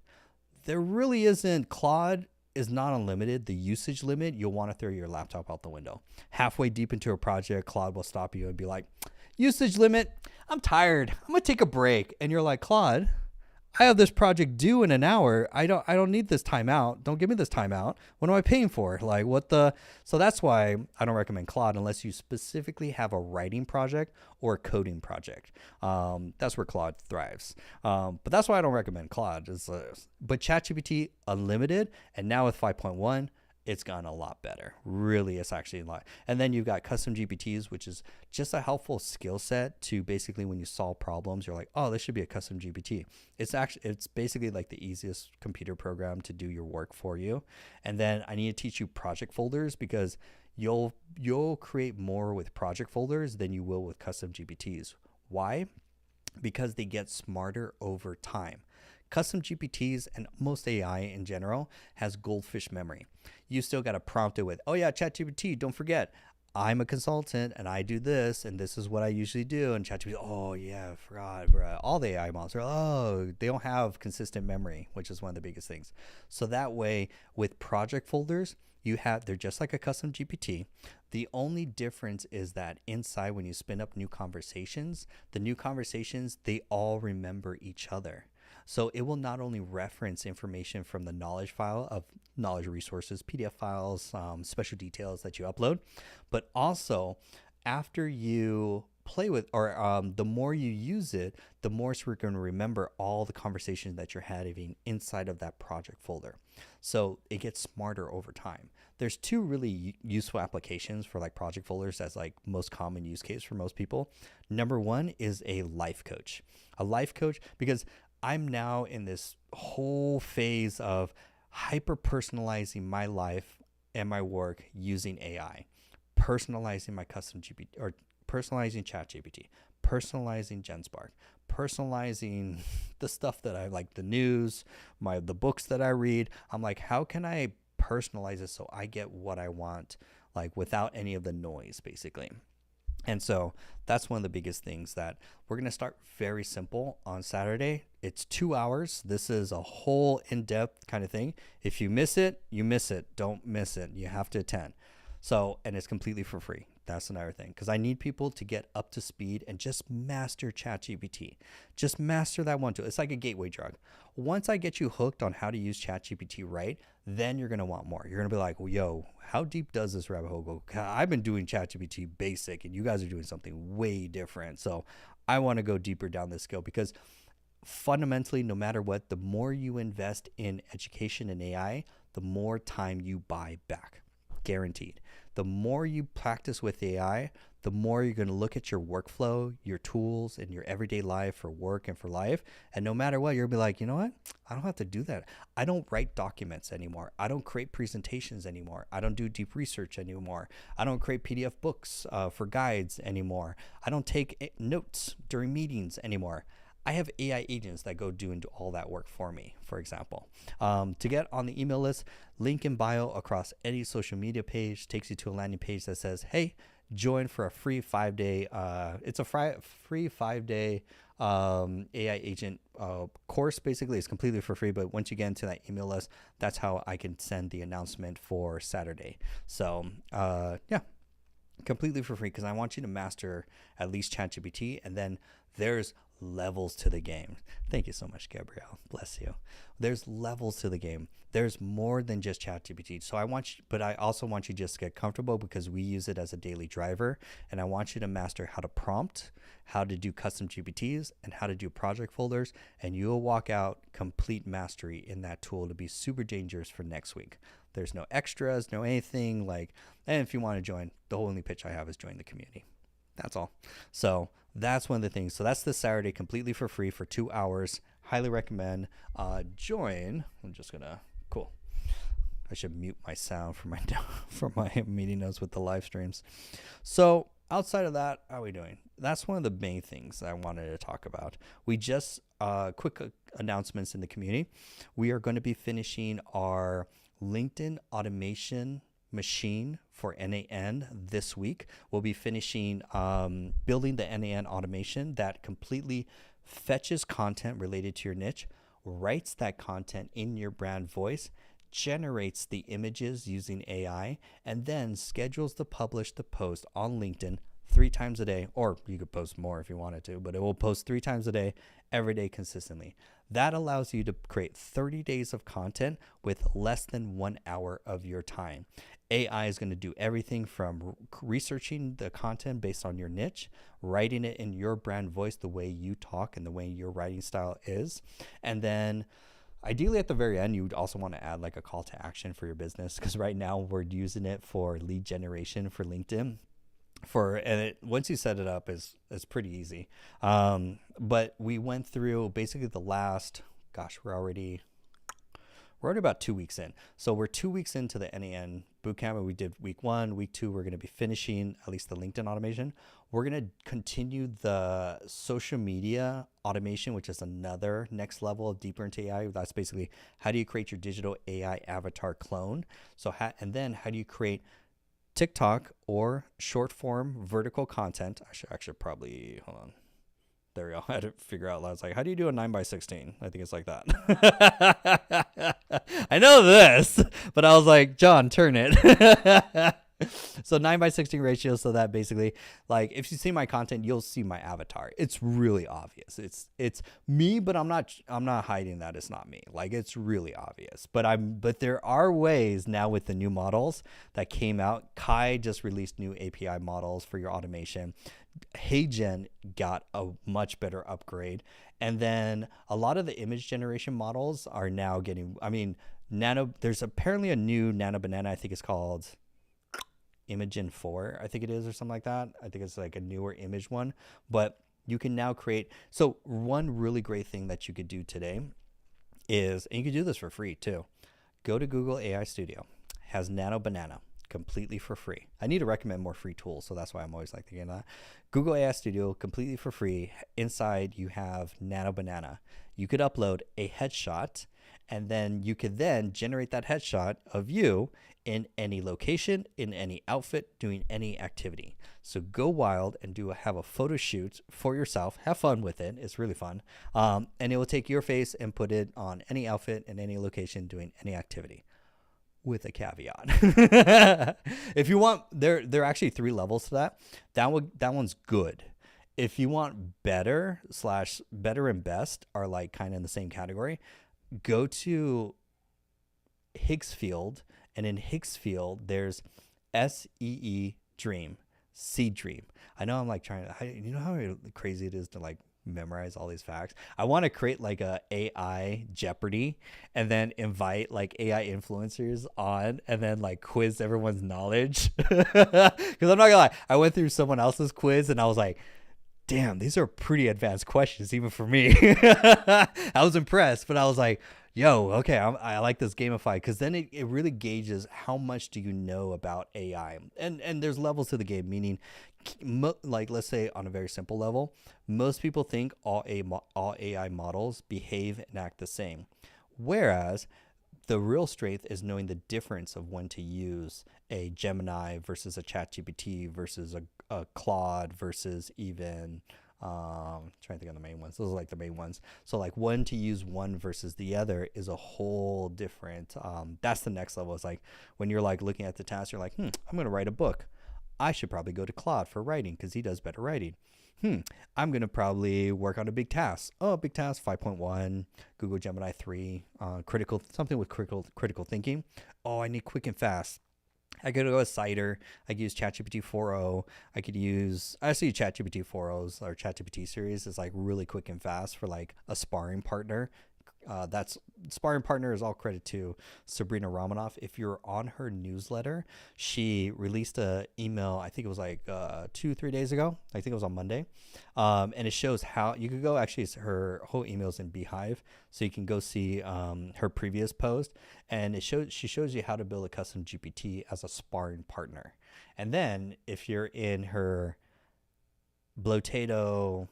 A: There really isn't, Claude is not unlimited. The usage limit, you'll want to throw your laptop out the window. Halfway deep into a project, Claude will stop you and be like, usage limit, I'm tired. I'm going to take a break. And you're like, Claude, I have this project due in an hour. I don't need this timeout. Don't give me this timeout. What am I paying for? Like so that's why I don't recommend Claude unless you specifically have a writing project or a coding project. That's where Claude thrives. But that's why I don't recommend Claude. But ChatGPT unlimited, and now with 5.1, it's gotten a lot better. Really, it's actually a lot. And then you've got custom GPTs, which is just a helpful skill set to basically when you solve problems, you're like, oh, this should be a custom GPT. It's basically like the easiest computer program to do your work for you. And then I need to teach you project folders because you'll create more with project folders than you will with custom GPTs. Why? Because they get smarter over time. Custom GPTs and most AI in general has goldfish memory. You still got to prompt it with, oh yeah, ChatGPT, don't forget, I'm a consultant and I do this and this is what I usually do. And ChatGPT, oh yeah, I forgot, bro. All the AI models are, they don't have consistent memory, which is one of the biggest things. So that way with project folders, they're just like a custom GPT. The only difference is that inside when you spin up new conversations, they all remember each other. So it will not only reference information from the knowledge file of knowledge resources, PDF files, special details that you upload, but also after you play with, or the more you use it, the more we're going to remember all the conversations that you're having inside of that project folder. So it gets smarter over time. There's 2 really useful applications for like project folders as like most common use case for most people. Number 1 is a life coach. A life coach, because I'm now in this whole phase of hyper personalizing my life and my work using AI, personalizing my custom GPT, or personalizing ChatGPT, personalizing GenSpark, personalizing the stuff that I like, the news, the books that I read. I'm like, how can I personalize it so I get what I want, like without any of the noise, basically. And so that's one of the biggest things that we're going to start very simple on Saturday. It's 2 hours. This is a whole in-depth kind of thing. If you miss it, you miss it. Don't miss it. You have to attend. So, and it's completely for free. That's another thing, because I need people to get up to speed and just master ChatGPT. Just master that one tool. It's like a gateway drug. Once I get you hooked on how to use ChatGPT right, then you're going to want more. You're going to be like, well, yo, how deep does this rabbit hole go? I've been doing ChatGPT basic and you guys are doing something way different. So I want to go deeper down this skill, because fundamentally, no matter what, the more you invest in education and AI, the more time you buy back. Guaranteed. The more you practice with AI, the more you're going to look at your workflow, your tools, and your everyday life for work and for life. And no matter what, you'll be like, you know what? I don't have to do that. I don't write documents anymore. I don't create presentations anymore. I don't do deep research anymore. I don't create PDF books for guides anymore. I don't take notes during meetings anymore. I have AI agents that go do and do all that work for me, for example. To get on the email list, link in bio across any social media page takes you to a landing page that says, hey, join for a free 5-day, it's a free 5-day AI agent course. Basically, it's completely for free. But once you get into that email list, that's how I can send the announcement for Saturday. So yeah, completely for free, because I want you to master at least ChatGPT, and then there's levels to the game. Thank you so much, Gabrielle. Bless you. There's levels to the game. There's more than just ChatGPT. So I also want you just to get comfortable, because we use it as a daily driver, and I want you to master how to prompt, how to do custom GPTs, and how to do project folders, and you'll walk out complete mastery in that tool to be super dangerous for next week. There's no extras, no anything like, and if you want to join, the only pitch I have is join the community. That's all. So that's one of the things. So that's this Saturday, completely for free for 2 hours. Highly recommend. Join. I'm just gonna, cool. I should mute my sound for my meeting notes with the live streams. So outside of that, how are we doing? That's one of the main things that I wanted to talk about. We just quick announcements in the community. We are going to be finishing our LinkedIn automation machine for NAN this week. We'll be finishing building the NAN automation that completely fetches content related to your niche, writes that content in your brand voice, generates the images using AI, and then schedules to publish the post on LinkedIn 3 times a day, or you could post more if you wanted to, but it will post 3 times a day, every day consistently. That allows you to create 30 days of content with less than 1 hour of your time. AI is going to do everything from researching the content based on your niche, writing it in your brand voice, the way you talk and the way your writing style is. And then ideally at the very end, you would also want to add like a call to action for your business, because right now we're using it for lead generation for LinkedIn. Once you set it up, is pretty easy. But we went through basically the last, we're already about 2 weeks in. So we're 2 weeks into the NAN bootcamp, and we did week 1, week 2. We're going to be finishing at least the LinkedIn automation. We're going to continue the social media automation, which is another next level deeper into AI. That's basically how do you create your digital AI avatar clone? So and then how do you create TikTok or short form vertical content? I should probably, hold on. There we go. I had to figure out loud. It's like, how do you do a 9x16? I think it's like that. I know this, but I was like, John, turn it. So 9x16 ratio. So that basically, like, if you see my content, you'll see my avatar. It's really obvious. It's me, but I'm not hiding that it's not me. Like, it's really obvious. But there are ways now with the new models that came out. Kai just released new API models for your automation. HeyGen got a much better upgrade, and then a lot of the image generation models are now getting, there's apparently a new Nano Banana, I think it's called Imagen 4, I think it is, or something like that. I think it's like a newer image one, but you can now create. So one really great thing that you could do today is, and you can do this for free too, go to Google AI Studio, has Nano Banana, completely for free. I need to recommend more free tools, so that's why I'm always like thinking that. Google AI Studio, completely for free. Inside you have Nano Banana. You could upload a headshot, And then you could then generate that headshot of you in any location, in any outfit, doing any activity. So go wild and have a photo shoot for yourself. Have fun with it. It's really fun. And it will take your face and put it on any outfit in any location doing any activity. With a caveat. If you want, there are actually 3 levels to that. That one's good. If you want better and best are like kind of in the same category, go to Higgsfield, and in Higgsfield there's SEE Dream, Seed Dream. I know I'm like trying to, you know how crazy it is to like memorize all these facts. I want to create like a AI Jeopardy and then invite like AI influencers on and then like quiz everyone's knowledge. Because I'm not gonna lie, I went through someone else's quiz and I was like, damn, these are pretty advanced questions even for me. I was impressed, but I was like, yo, okay, I like this gamified, because then it really gauges how much do you know about AI. And there's levels to the game, meaning like let's say on a very simple level, most people think all AI models behave and act the same, whereas the real strength is knowing the difference of when to use a Gemini versus a ChatGPT versus a Claude versus even trying to think of the main ones. Those are like the main ones. So like when to use one versus the other is a whole different. That's the next level. It's like when you're like looking at the task, you're like, I'm going to write a book. I should probably go to Claude for writing because he does better writing. I'm going to probably work on a big task. Oh, big task 5.1, Google Gemini 3, something with critical thinking. Oh, I need quick and fast. I could go with Cider. I could use ChatGPT 4.0. I could use, actually ChatGPT 4.0's or ChatGPT series is like really quick and fast for like a sparring partner. That's sparring partner is all credit to Sabrina Romanoff. If you're on her newsletter, she released a email, I think it was like 2-3 days ago. I think it was on Monday. And it shows how you could go, actually her whole email's in Beehive. So you can go see her previous post, and she shows you how to build a custom GPT as a sparring partner. And then if you're in her Blotato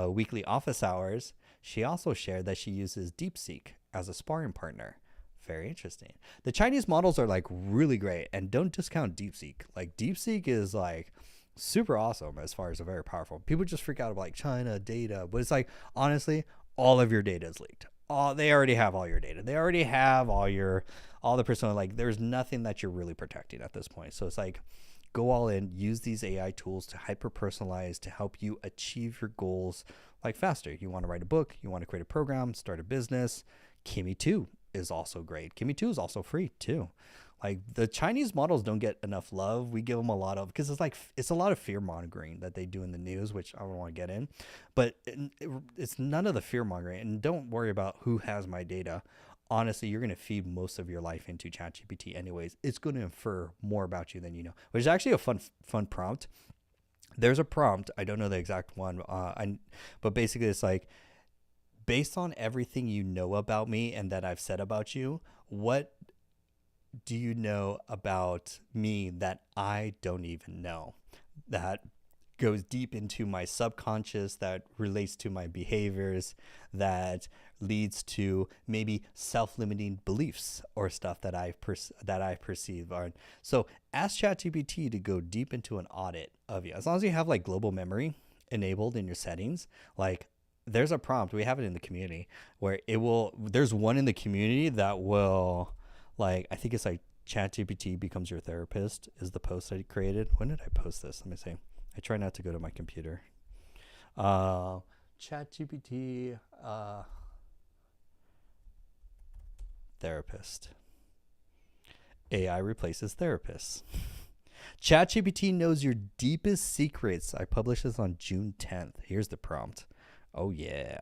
A: weekly office hours, she also shared that she uses DeepSeek as a sparring partner. Very interesting. The Chinese models are like really great, and don't discount DeepSeek. Like DeepSeek is like super awesome as far as a very powerful. People just freak out about like China data, but it's like honestly, all of your data is leaked. They already have all your data. They already have all the personal, like there's nothing that you're really protecting at this point. So it's like, go all in, use these AI tools to hyper personalize to help you achieve your goals like faster. You want to write a book, you want to create a program, start a business. Kimi 2 is also great. Kimi 2 is also free too. Like the Chinese models don't get enough love. We give them a lot of, because it's a lot of fear mongering that they do in the news, which I don't want to get in, but it's none of the fear mongering. And don't worry about who has my data. Honestly, you're going to feed most of your life into ChatGPT anyways. It's going to infer more about you than you know, which is actually a fun prompt. There's a prompt. I don't know the exact one. But basically it's like, based on everything you know about me and that I've said about you, what do you know about me that I don't even know? That goes deep into my subconscious, that relates to my behaviors, that leads to maybe self-limiting beliefs or stuff that I perceive. So ask ChatGPT to go deep into an audit of you. As long as you have like global memory enabled in your settings, like there's a prompt, we have it in the community, where there's one in the community that will, like, I think it's like ChatGPT becomes your therapist is the post that he created. When did I post this? Let me see. I try not to go to my computer. ChatGPT therapist. AI replaces therapists. ChatGPT knows your deepest secrets. I published this on June 10th. Here's the prompt. Oh yeah.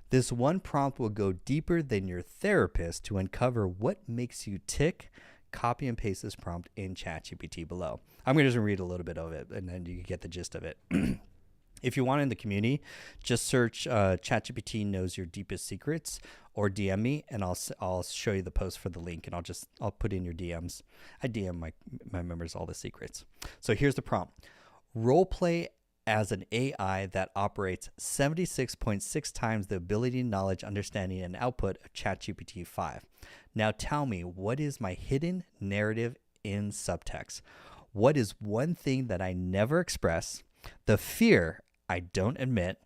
A: This one prompt will go deeper than your therapist to uncover what makes you tick. Copy and paste this prompt in ChatGPT below. I'm going to just read a little bit of it, and then you can get the gist of it. If you want in the community, just search ChatGPT knows your deepest secrets, or DM me, and I'll show you the post for the link, and I'll put in your DMs. I DM my members all the secrets. So here's the prompt. Role play as an AI that operates 76.6 times the ability, knowledge, understanding, and output of ChatGPT 5. Now tell me, what is my hidden narrative in subtext? What is one thing that I never express? The fear I don't admit.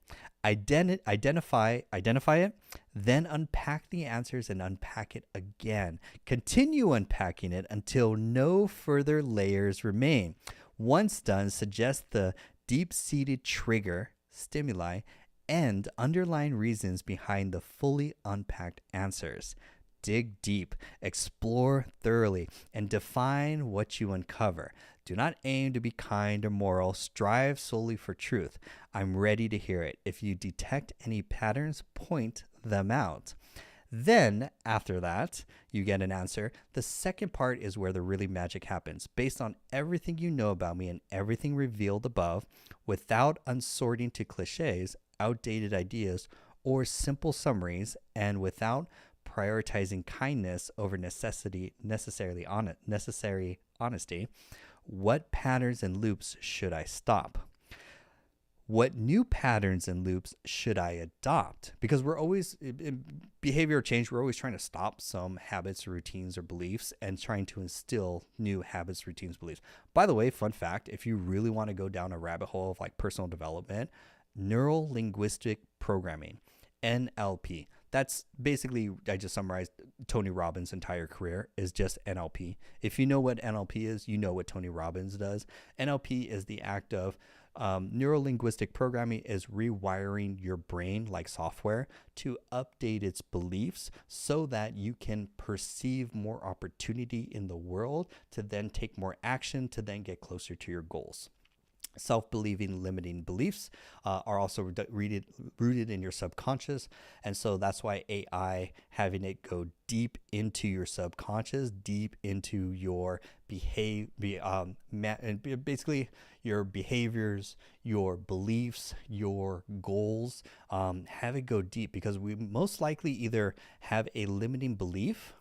A: Identify it, then unpack the answers and unpack it again. Continue unpacking it until no further layers remain. Once done, suggest the deep-seated trigger, stimuli, and underlying reasons behind the fully unpacked answers. Dig deep, explore thoroughly, and define what you uncover. Do not aim to be kind or moral. Strive solely for truth. I'm ready to hear it. If you detect any patterns, point them out. Then, after that, you get an answer. The second part is where the really magic happens. Based on everything you know about me and everything revealed above, without unsorting to cliches, outdated ideas, or simple summaries, and without prioritizing kindness over necessary honesty, what patterns and loops should I stop? What new patterns and loops should I adopt? Because we're always, in behavioral change, we're always trying to stop some habits, routines, or beliefs and trying to instill new habits, routines, beliefs. By the way, fun fact, if you really want to go down a rabbit hole of like personal development, neural linguistic programming, NLP. That's basically, I just summarized Tony Robbins' entire career is just NLP. If you know what NLP is, you know what Tony Robbins does. NLP is the act of neuro-linguistic programming is rewiring your brain like software to update its beliefs so that you can perceive more opportunity in the world to then take more action to then get closer to your goals. Self-believing limiting beliefs are also rooted in your subconscious. And so that's why AI, having it go deep into your subconscious, deep into your basically your behaviors, your beliefs, your goals, have it go deep because we most likely either have a limiting belief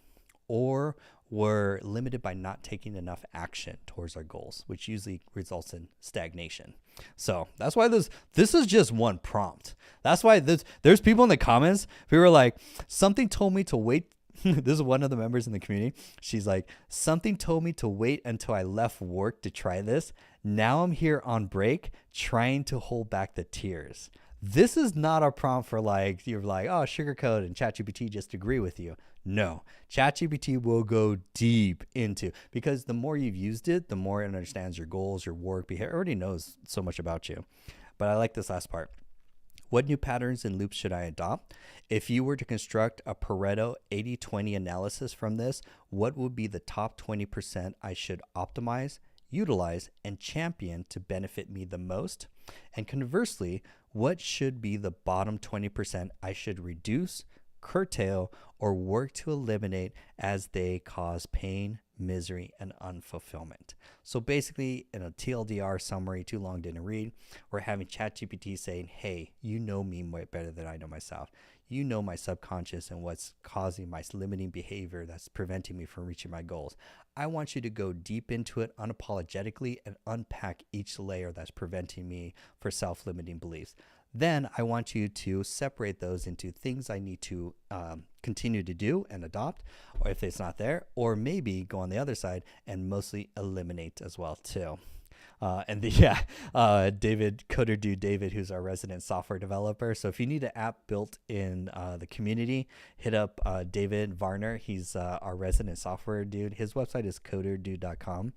A: or we're limited by not taking enough action towards our goals, which usually results in stagnation. So that's why this is just one prompt. That's why there's people in the comments who are like, something told me to wait. This is one of the members in the community. She's like, something told me to wait until I left work to try this. Now I'm here on break trying to hold back the tears. This is not a prompt for like, you're like, oh, sugarcoat and ChatGPT just agree with you. No, ChatGPT will go deep into, because the more you've used it, the more it understands your goals, your work, behavior. It already knows so much about you. But I like this last part. What new patterns and loops should I adopt? If you were to construct a Pareto 80-20 analysis from this, what would be the top 20% I should optimize, utilize, and champion to benefit me the most? And conversely, what should be the bottom 20% I should reduce, curtail, or work to eliminate as they cause pain, misery, and unfulfillment? So basically, in a TLDR summary, too long didn't read, we're having ChatGPT saying, hey, you know me way better than I know myself. You know my subconscious and what's causing my limiting behavior that's preventing me from reaching my goals. I want you to go deep into it unapologetically and unpack each layer that's preventing me for self-limiting beliefs. Then I want you to separate those into things I need to continue to do and adopt, or if it's not there, or maybe go on the other side and mostly eliminate as well too. David, Coder Dude David, who's our resident software developer. So if you need an app built in the community, hit up David Varner. He's our resident software dude. His website is coderdude.com.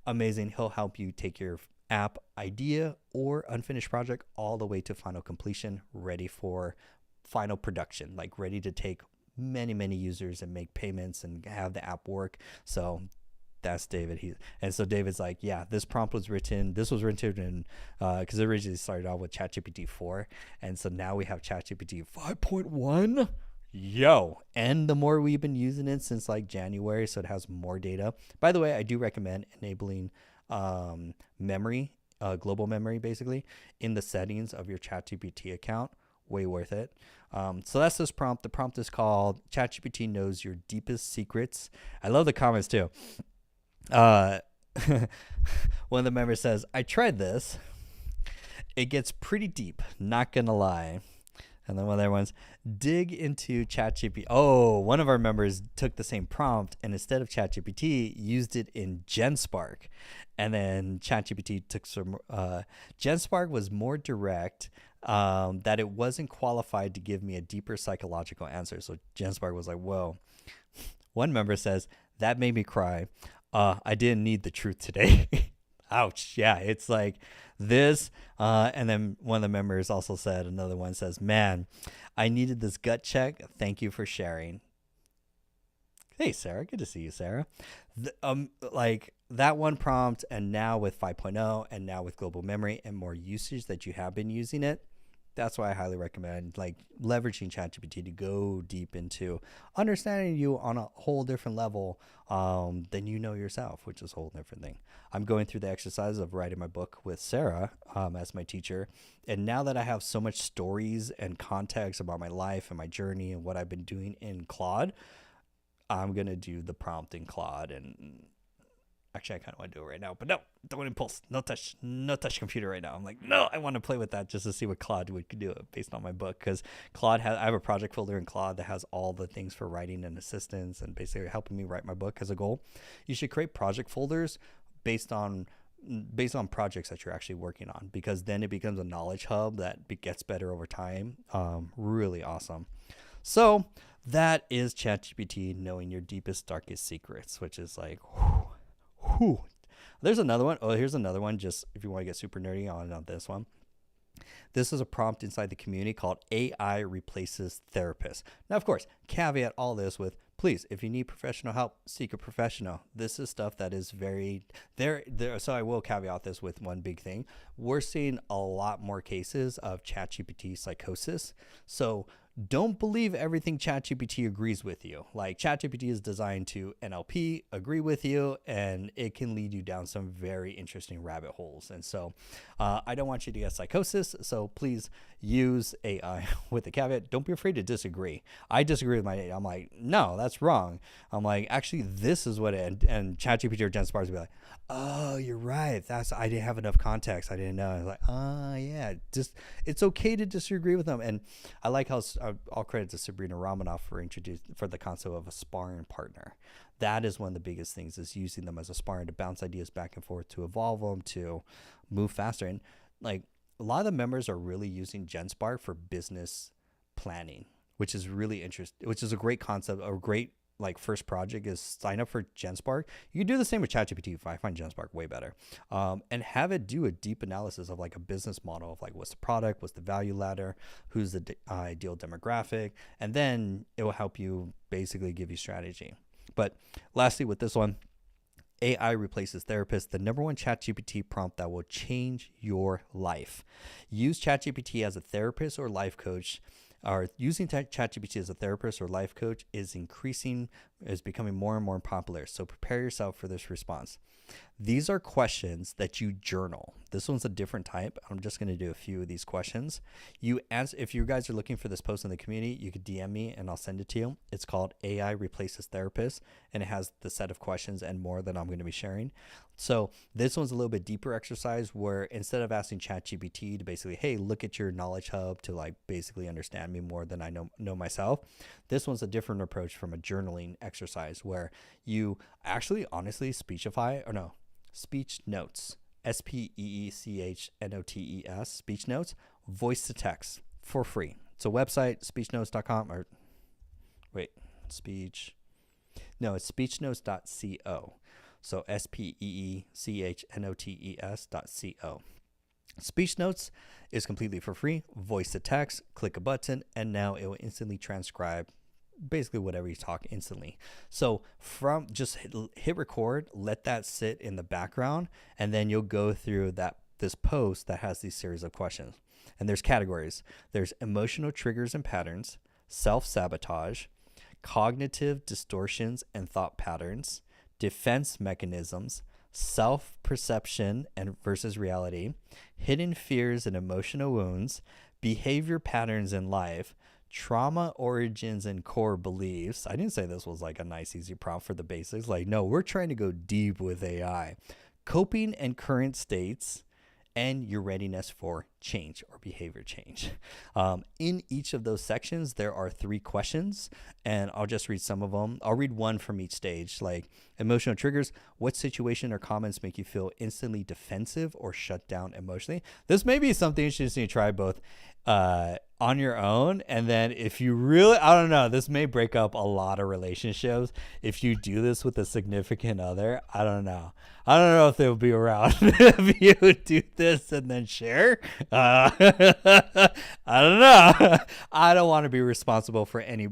A: Amazing. He'll help you take your app idea or unfinished project all the way to final completion, ready for final production, like ready to take many users and make payments and have the app work. So that's David. So David's like, yeah, this was written in because it originally started off with ChatGPT 4, and so now we have ChatGPT 5.1. And the more we've been using it since like January, so it has more data. By the way, I do recommend enabling memory, global memory, basically in the settings of your ChatGPT account. Way worth it. So that's this prompt. The prompt is called ChatGPT knows your deepest secrets. I love the comments too. One of the members says, I tried this. it gets pretty deep, not going to lie. And then one of the other ones, dig into ChatGPT. Oh, one of our members took the same prompt and instead of ChatGPT, used it in GenSpark. And then ChatGPT took some, GenSpark was more direct, that it wasn't qualified to give me a deeper psychological answer. So GenSpark was like, whoa. One member says, that made me cry. I didn't need the truth today. Ouch. Yeah, it's like this. And then one of the members also said, another one says, man, I needed this gut check. Thank you for sharing. Hey, Sarah. Good to see you, Sarah. Like that one prompt, and now with 5.0 and now with global memory and more usage that you have been using it, that's why I highly recommend like leveraging ChatGPT to go deep into understanding you on a whole different level than you know yourself, which is a whole different thing. I'm going through the exercise of writing my book with Sarah as my teacher. And now that I have so much stories and context about my life and my journey and what I've been doing in Claude, I'm going to do the prompt in Claude. And actually, I kind of want to do it right now, but no, don't impulse. No touch computer right now. I'm like, no, I want to play with that just to see what Claude would do based on my book. Because I have a project folder in Claude that has all the things for writing and assistance and basically helping me write my book as a goal. You should create project folders based on projects that you're actually working on, because then it becomes a knowledge hub that gets better over time. Really awesome. So that is ChatGPT knowing your deepest, darkest secrets, which is like, whew. There's another one. Oh, here's another one. Just if you want to get super nerdy on this one. This is a prompt inside the community called AI replaces therapist. Now, of course, caveat all this with, please, if you need professional help, seek a professional. This is stuff that is very there. So I will caveat this with one big thing. We're seeing a lot more cases of ChatGPT psychosis. So don't believe everything ChatGPT agrees with you. Like ChatGPT is designed to NLP, agree with you, and it can lead you down some very interesting rabbit holes. And so I don't want you to get psychosis. So please use AI with a caveat. Don't be afraid to disagree. I disagree with I'm like, no, that's wrong. I'm like, actually, this is what and ChatGPT or GenSpark will be like, oh, you're right. I didn't have enough context. I didn't know. I was like, yeah, just it's okay to disagree with them. And I like how all credit to Sabrina Romanoff for the concept of a sparring partner. That is one of the biggest things, is using them as a sparring to bounce ideas back and forth, to evolve them, to move faster. And like a lot of the members are really using GenSpark for business planning, which is really interesting, which is a great concept, a great like first project is sign up for GenSpark. You can do the same with ChatGPT. I find GenSpark way better, and have it do a deep analysis of like a business model of like what's the product, what's the value ladder, who's the ideal demographic, and then it will help you basically give you strategy. But lastly, with this one, AI replaces therapists, the number one ChatGPT prompt that will change your life. Use ChatGPT as a therapist or life coach. Or using ChatGPT as a therapist or life coach is becoming more and more popular. So prepare yourself for this response. These are questions that you journal. This one's a different type. I'm just going to do a few of these questions. You answer, if you guys are looking for this post in the community, you could DM me and I'll send it to you. It's called AI Replaces Therapist, and it has the set of questions and more that I'm going to be sharing. So this one's a little bit deeper exercise where instead of asking ChatGPT to basically, hey, look at your knowledge hub to like basically understand me more than I know myself, this one's a different approach from a journaling exercise where you actually honestly speech notes, SPEECHNOTES, speech notes, voice to text for free. It's a website, speechnotes.com, or wait, it's speechnotes.co. So SPEECHNOTES.co. Speech Notes is completely for free, voice to text, click a button, and now it will instantly transcribe basically whatever you talk instantly. So from just hit record, let that sit in the background, and then you'll go through this post that has these series of questions. And there's categories. There's emotional triggers and patterns, self-sabotage, cognitive distortions and thought patterns, defense mechanisms, self-perception and versus reality, hidden fears and emotional wounds, behavior patterns in life, trauma origins and core beliefs. I didn't say this was like a nice, easy prompt for the basics. Like, no, we're trying to go deep with AI. Coping and current states, and your readiness for change or behavior change. In each of those sections, there are 3 questions, and I'll just read some of them. I'll read one from each stage, like emotional triggers. What situation or comments make you feel instantly defensive or shut down emotionally? This may be something you just need to try both on your own, and then if you really, I don't know, this may break up a lot of relationships if you do this with a significant other. I don't know if they'll be around if you do this and then share. I don't know. I don't want to be responsible for any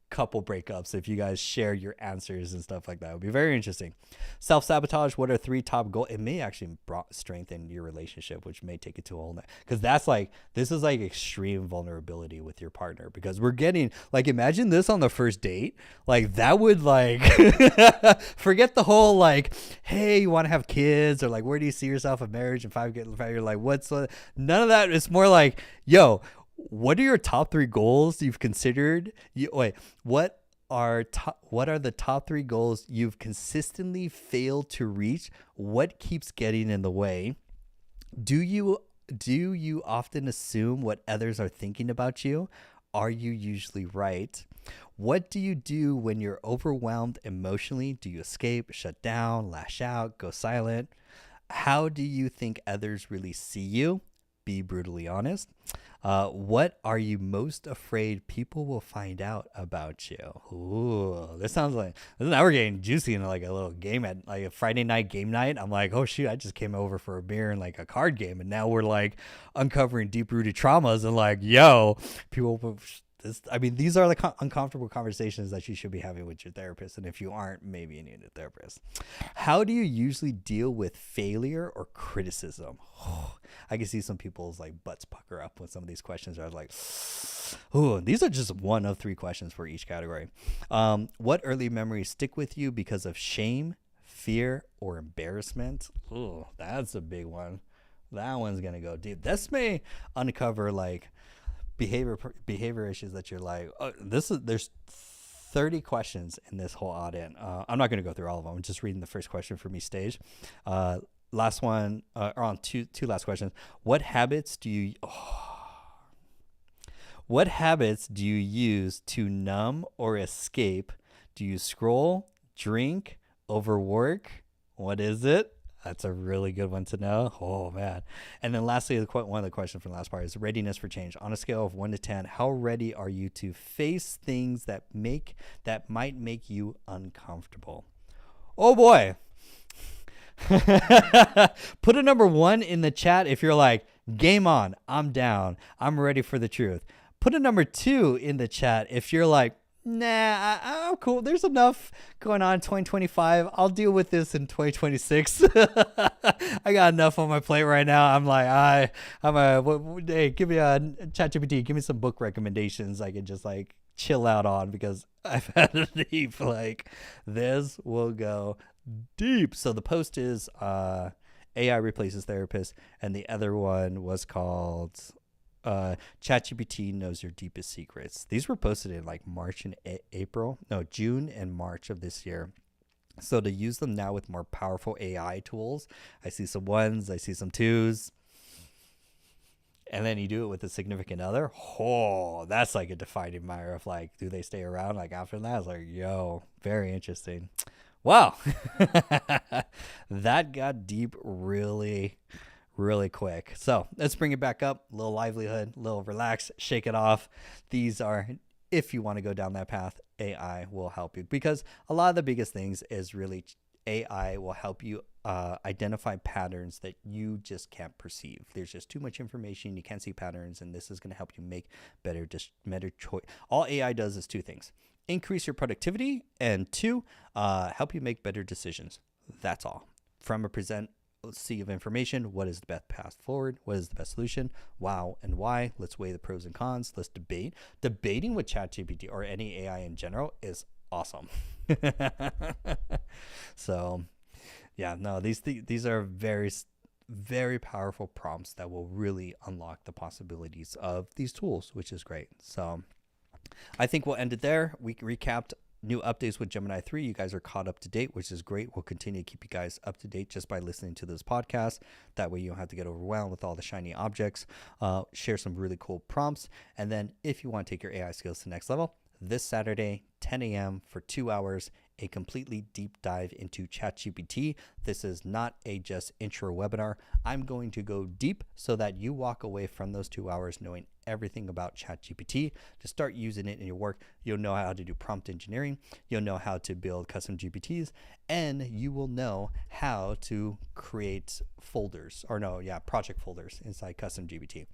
A: couple breakups if you guys share your answers and stuff like that. It would be very interesting. Self-sabotage, what are 3 top goals? It may actually strengthen your relationship, which may take it to a whole nother, because that's like, this is like extreme vulnerability with your partner, because we're getting, like, imagine this on the first date. Like, that would, like, forget the whole, like, hey, you want to have kids, or like, where do you see yourself in marriage in 5 years? You're like, none of that. It's more like, yo, what are your top 3 goals you've considered? What are the top 3 goals you've consistently failed to reach? What keeps getting in the way? Do you often assume what others are thinking about you? Are you usually right? What do you do when you're overwhelmed emotionally? Do you escape, shut down, lash out, go silent? How do you think others really see you? Be brutally honest. What are you most afraid people will find out about you? Ooh, now we're getting juicy into like a little game at like a Friday night game night. I'm like, oh shoot, I just came over for a beer and like a card game, and now we're like uncovering deep rooted traumas and like, yo, people. These are the uncomfortable conversations that you should be having with your therapist. And if you aren't, maybe you need a therapist. How do you usually deal with failure or criticism? I can see some people's like butts pucker up when some of these questions are like, oh, these are just one of 3 questions for each category. What early memories stick with you because of shame, fear, or embarrassment? Oh, that's a big one. That one's going to go deep. This may uncover like behavior issues that you're like, oh, there's 30 questions in this whole audit. I'm not going to go through all of them. I'm just reading the first question from each stage. Last one, or on two last questions. What habits do you use to numb or escape? Do you scroll, drink, overwork? What is it? That's a really good one to know. Oh, man. And then lastly, one of the questions from the last part is readiness for change. On a scale of 1 to 10, how ready are you to face things that might make you uncomfortable? Oh, boy. Put a number 1 in the chat if you're like, game on, I'm down, I'm ready for the truth. Put a number 2 in the chat if you're like, nah, I'm cool. There's enough going on in 2025. I'll deal with this in 2026. I got enough on my plate right now. I'm like, hey, give me a ChatGPT. Give me some book recommendations I can just like chill out on, because I've had a deep, like, this will go deep. So the post is AI replaces therapist, and the other one was called ChatGPT knows your deepest secrets. These were posted in like June and March of this year. So to use them now with more powerful AI tools, I see some 1s, I see some 2s, and then you do it with a significant other. Oh, that's like a defining matter of like, do they stay around like after that? I was like, yo, very interesting. Wow. That got deep really quick. So let's bring it back up. A little livelihood, a little relax, shake it off. These are, if you want to go down that path, AI will help you, because a lot of the biggest things is really AI will help you identify patterns that you just can't perceive. There's just too much information. You can't see patterns, and this is going to help you make better choice. All AI does is 2 things: increase your productivity, and 2, help you make better decisions. That's all. From a sea of information, what is the best path forward? What is the best solution? Wow and why? Let's weigh the pros and cons. Let's debate. Debating with ChatGPT or any AI in general is awesome. So, yeah, no, these are very, very powerful prompts that will really unlock the possibilities of these tools, which is great. So I think we'll end it there. We recapped new updates with Gemini 3. You guys are caught up to date, which is great. We'll continue to keep you guys up to date just by listening to this podcast. That way you don't have to get overwhelmed with all the shiny objects. Share some really cool prompts. And then if you want to take your AI skills to the next level, this Saturday, 10 a.m. for 2 hours, a completely deep dive into ChatGPT. This is not a just intro webinar. I'm going to go deep so that you walk away from those 2 hours knowing everything about ChatGPT. To start using it in your work, you'll know how to do prompt engineering, you'll know how to build custom GPTs, and you will know how to create project folders inside custom GPT.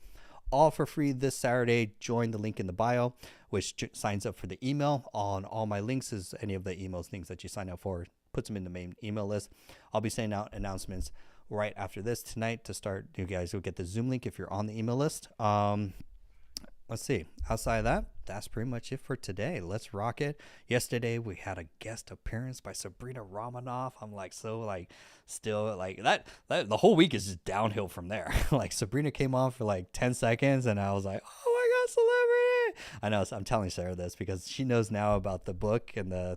A: All for free this Saturday. Join the link in the bio, which signs up for the email. On all my links is any of the emails, things that you sign up for, puts them in the main email list. I'll be sending out announcements right after this tonight to start. You guys will get the Zoom link if you're on the email list. Let's see. Outside of that, that's pretty much it for today. Let's rock it. Yesterday we had a guest appearance by Sabrina Romanoff. I'm still that the whole week is just downhill from there. Like Sabrina came on for like 10 seconds and I was like, oh my God, celebrity. I know, so I'm telling Sarah this because she knows now about the book and the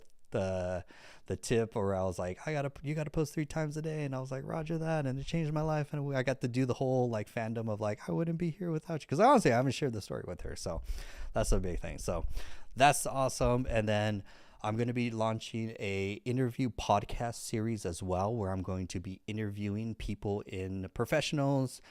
A: tip, or I was like, you gotta post 3 times a day, and I was like, roger that, and it changed my life, and I got to do the whole like fandom of like, I wouldn't be here without you, because honestly I haven't shared the story with her, so that's a big thing. So that's awesome. And then I'm going to be launching a interview podcast series as well, where I'm going to be interviewing people professionals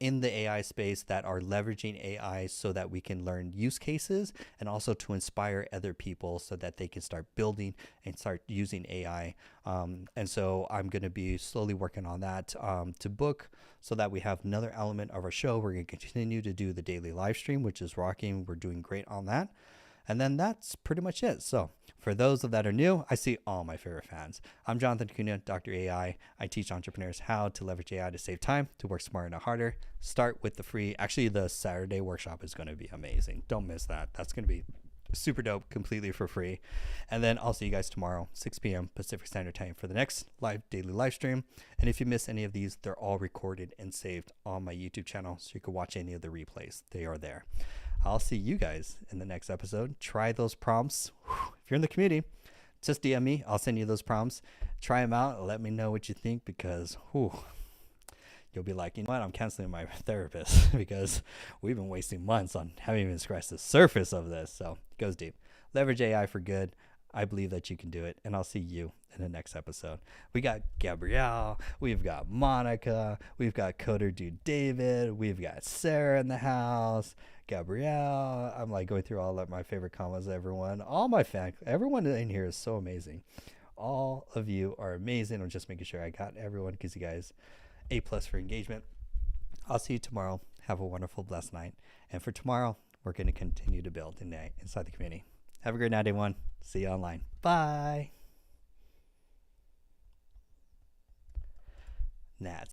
A: in the AI space that are leveraging AI so that we can learn use cases and also to inspire other people so that they can start building and start using AI. And so I'm going to be slowly working on that to book so that we have another element of our show. We're going to continue to do the daily live stream, which is rocking. We're doing great on that. And then that's pretty much it. So for those that are new, I see all my favorite fans. I'm Jonathan Cunha, Dr. AI. I teach entrepreneurs how to leverage AI to save time, to work smarter, not harder. Start with the Saturday workshop is going to be amazing. Don't miss that. That's going to be super dope, completely for free. And then I'll see you guys tomorrow, 6 p.m. Pacific Standard Time for the next daily live stream. And if you miss any of these, they're all recorded and saved on my YouTube channel, so you can watch any of the replays. They are there. I'll see you guys in the next episode. Try those prompts. If you're in the community, just DM me. I'll send you those prompts. Try them out. Let me know what you think, because you'll be like, you know what? I'm canceling my therapist because we've been wasting months on haven't even scratched the surface of this. So it goes deep. Leverage AI for good. I believe that you can do it, and I'll see you in the next episode. We got Gabrielle, we've got Monica, we've got Coder Dude David, we've got Sarah in the house, Gabrielle. I'm like going through all of my favorite comments, everyone. Everyone in here is so amazing. All of you are amazing. I'm just making sure I got everyone, because you guys A+ for engagement. I'll see you tomorrow. Have a wonderful, blessed night. And for tomorrow, we're going to continue to build inside the community. Have a great night, everyone. See you online. Bye. Nah,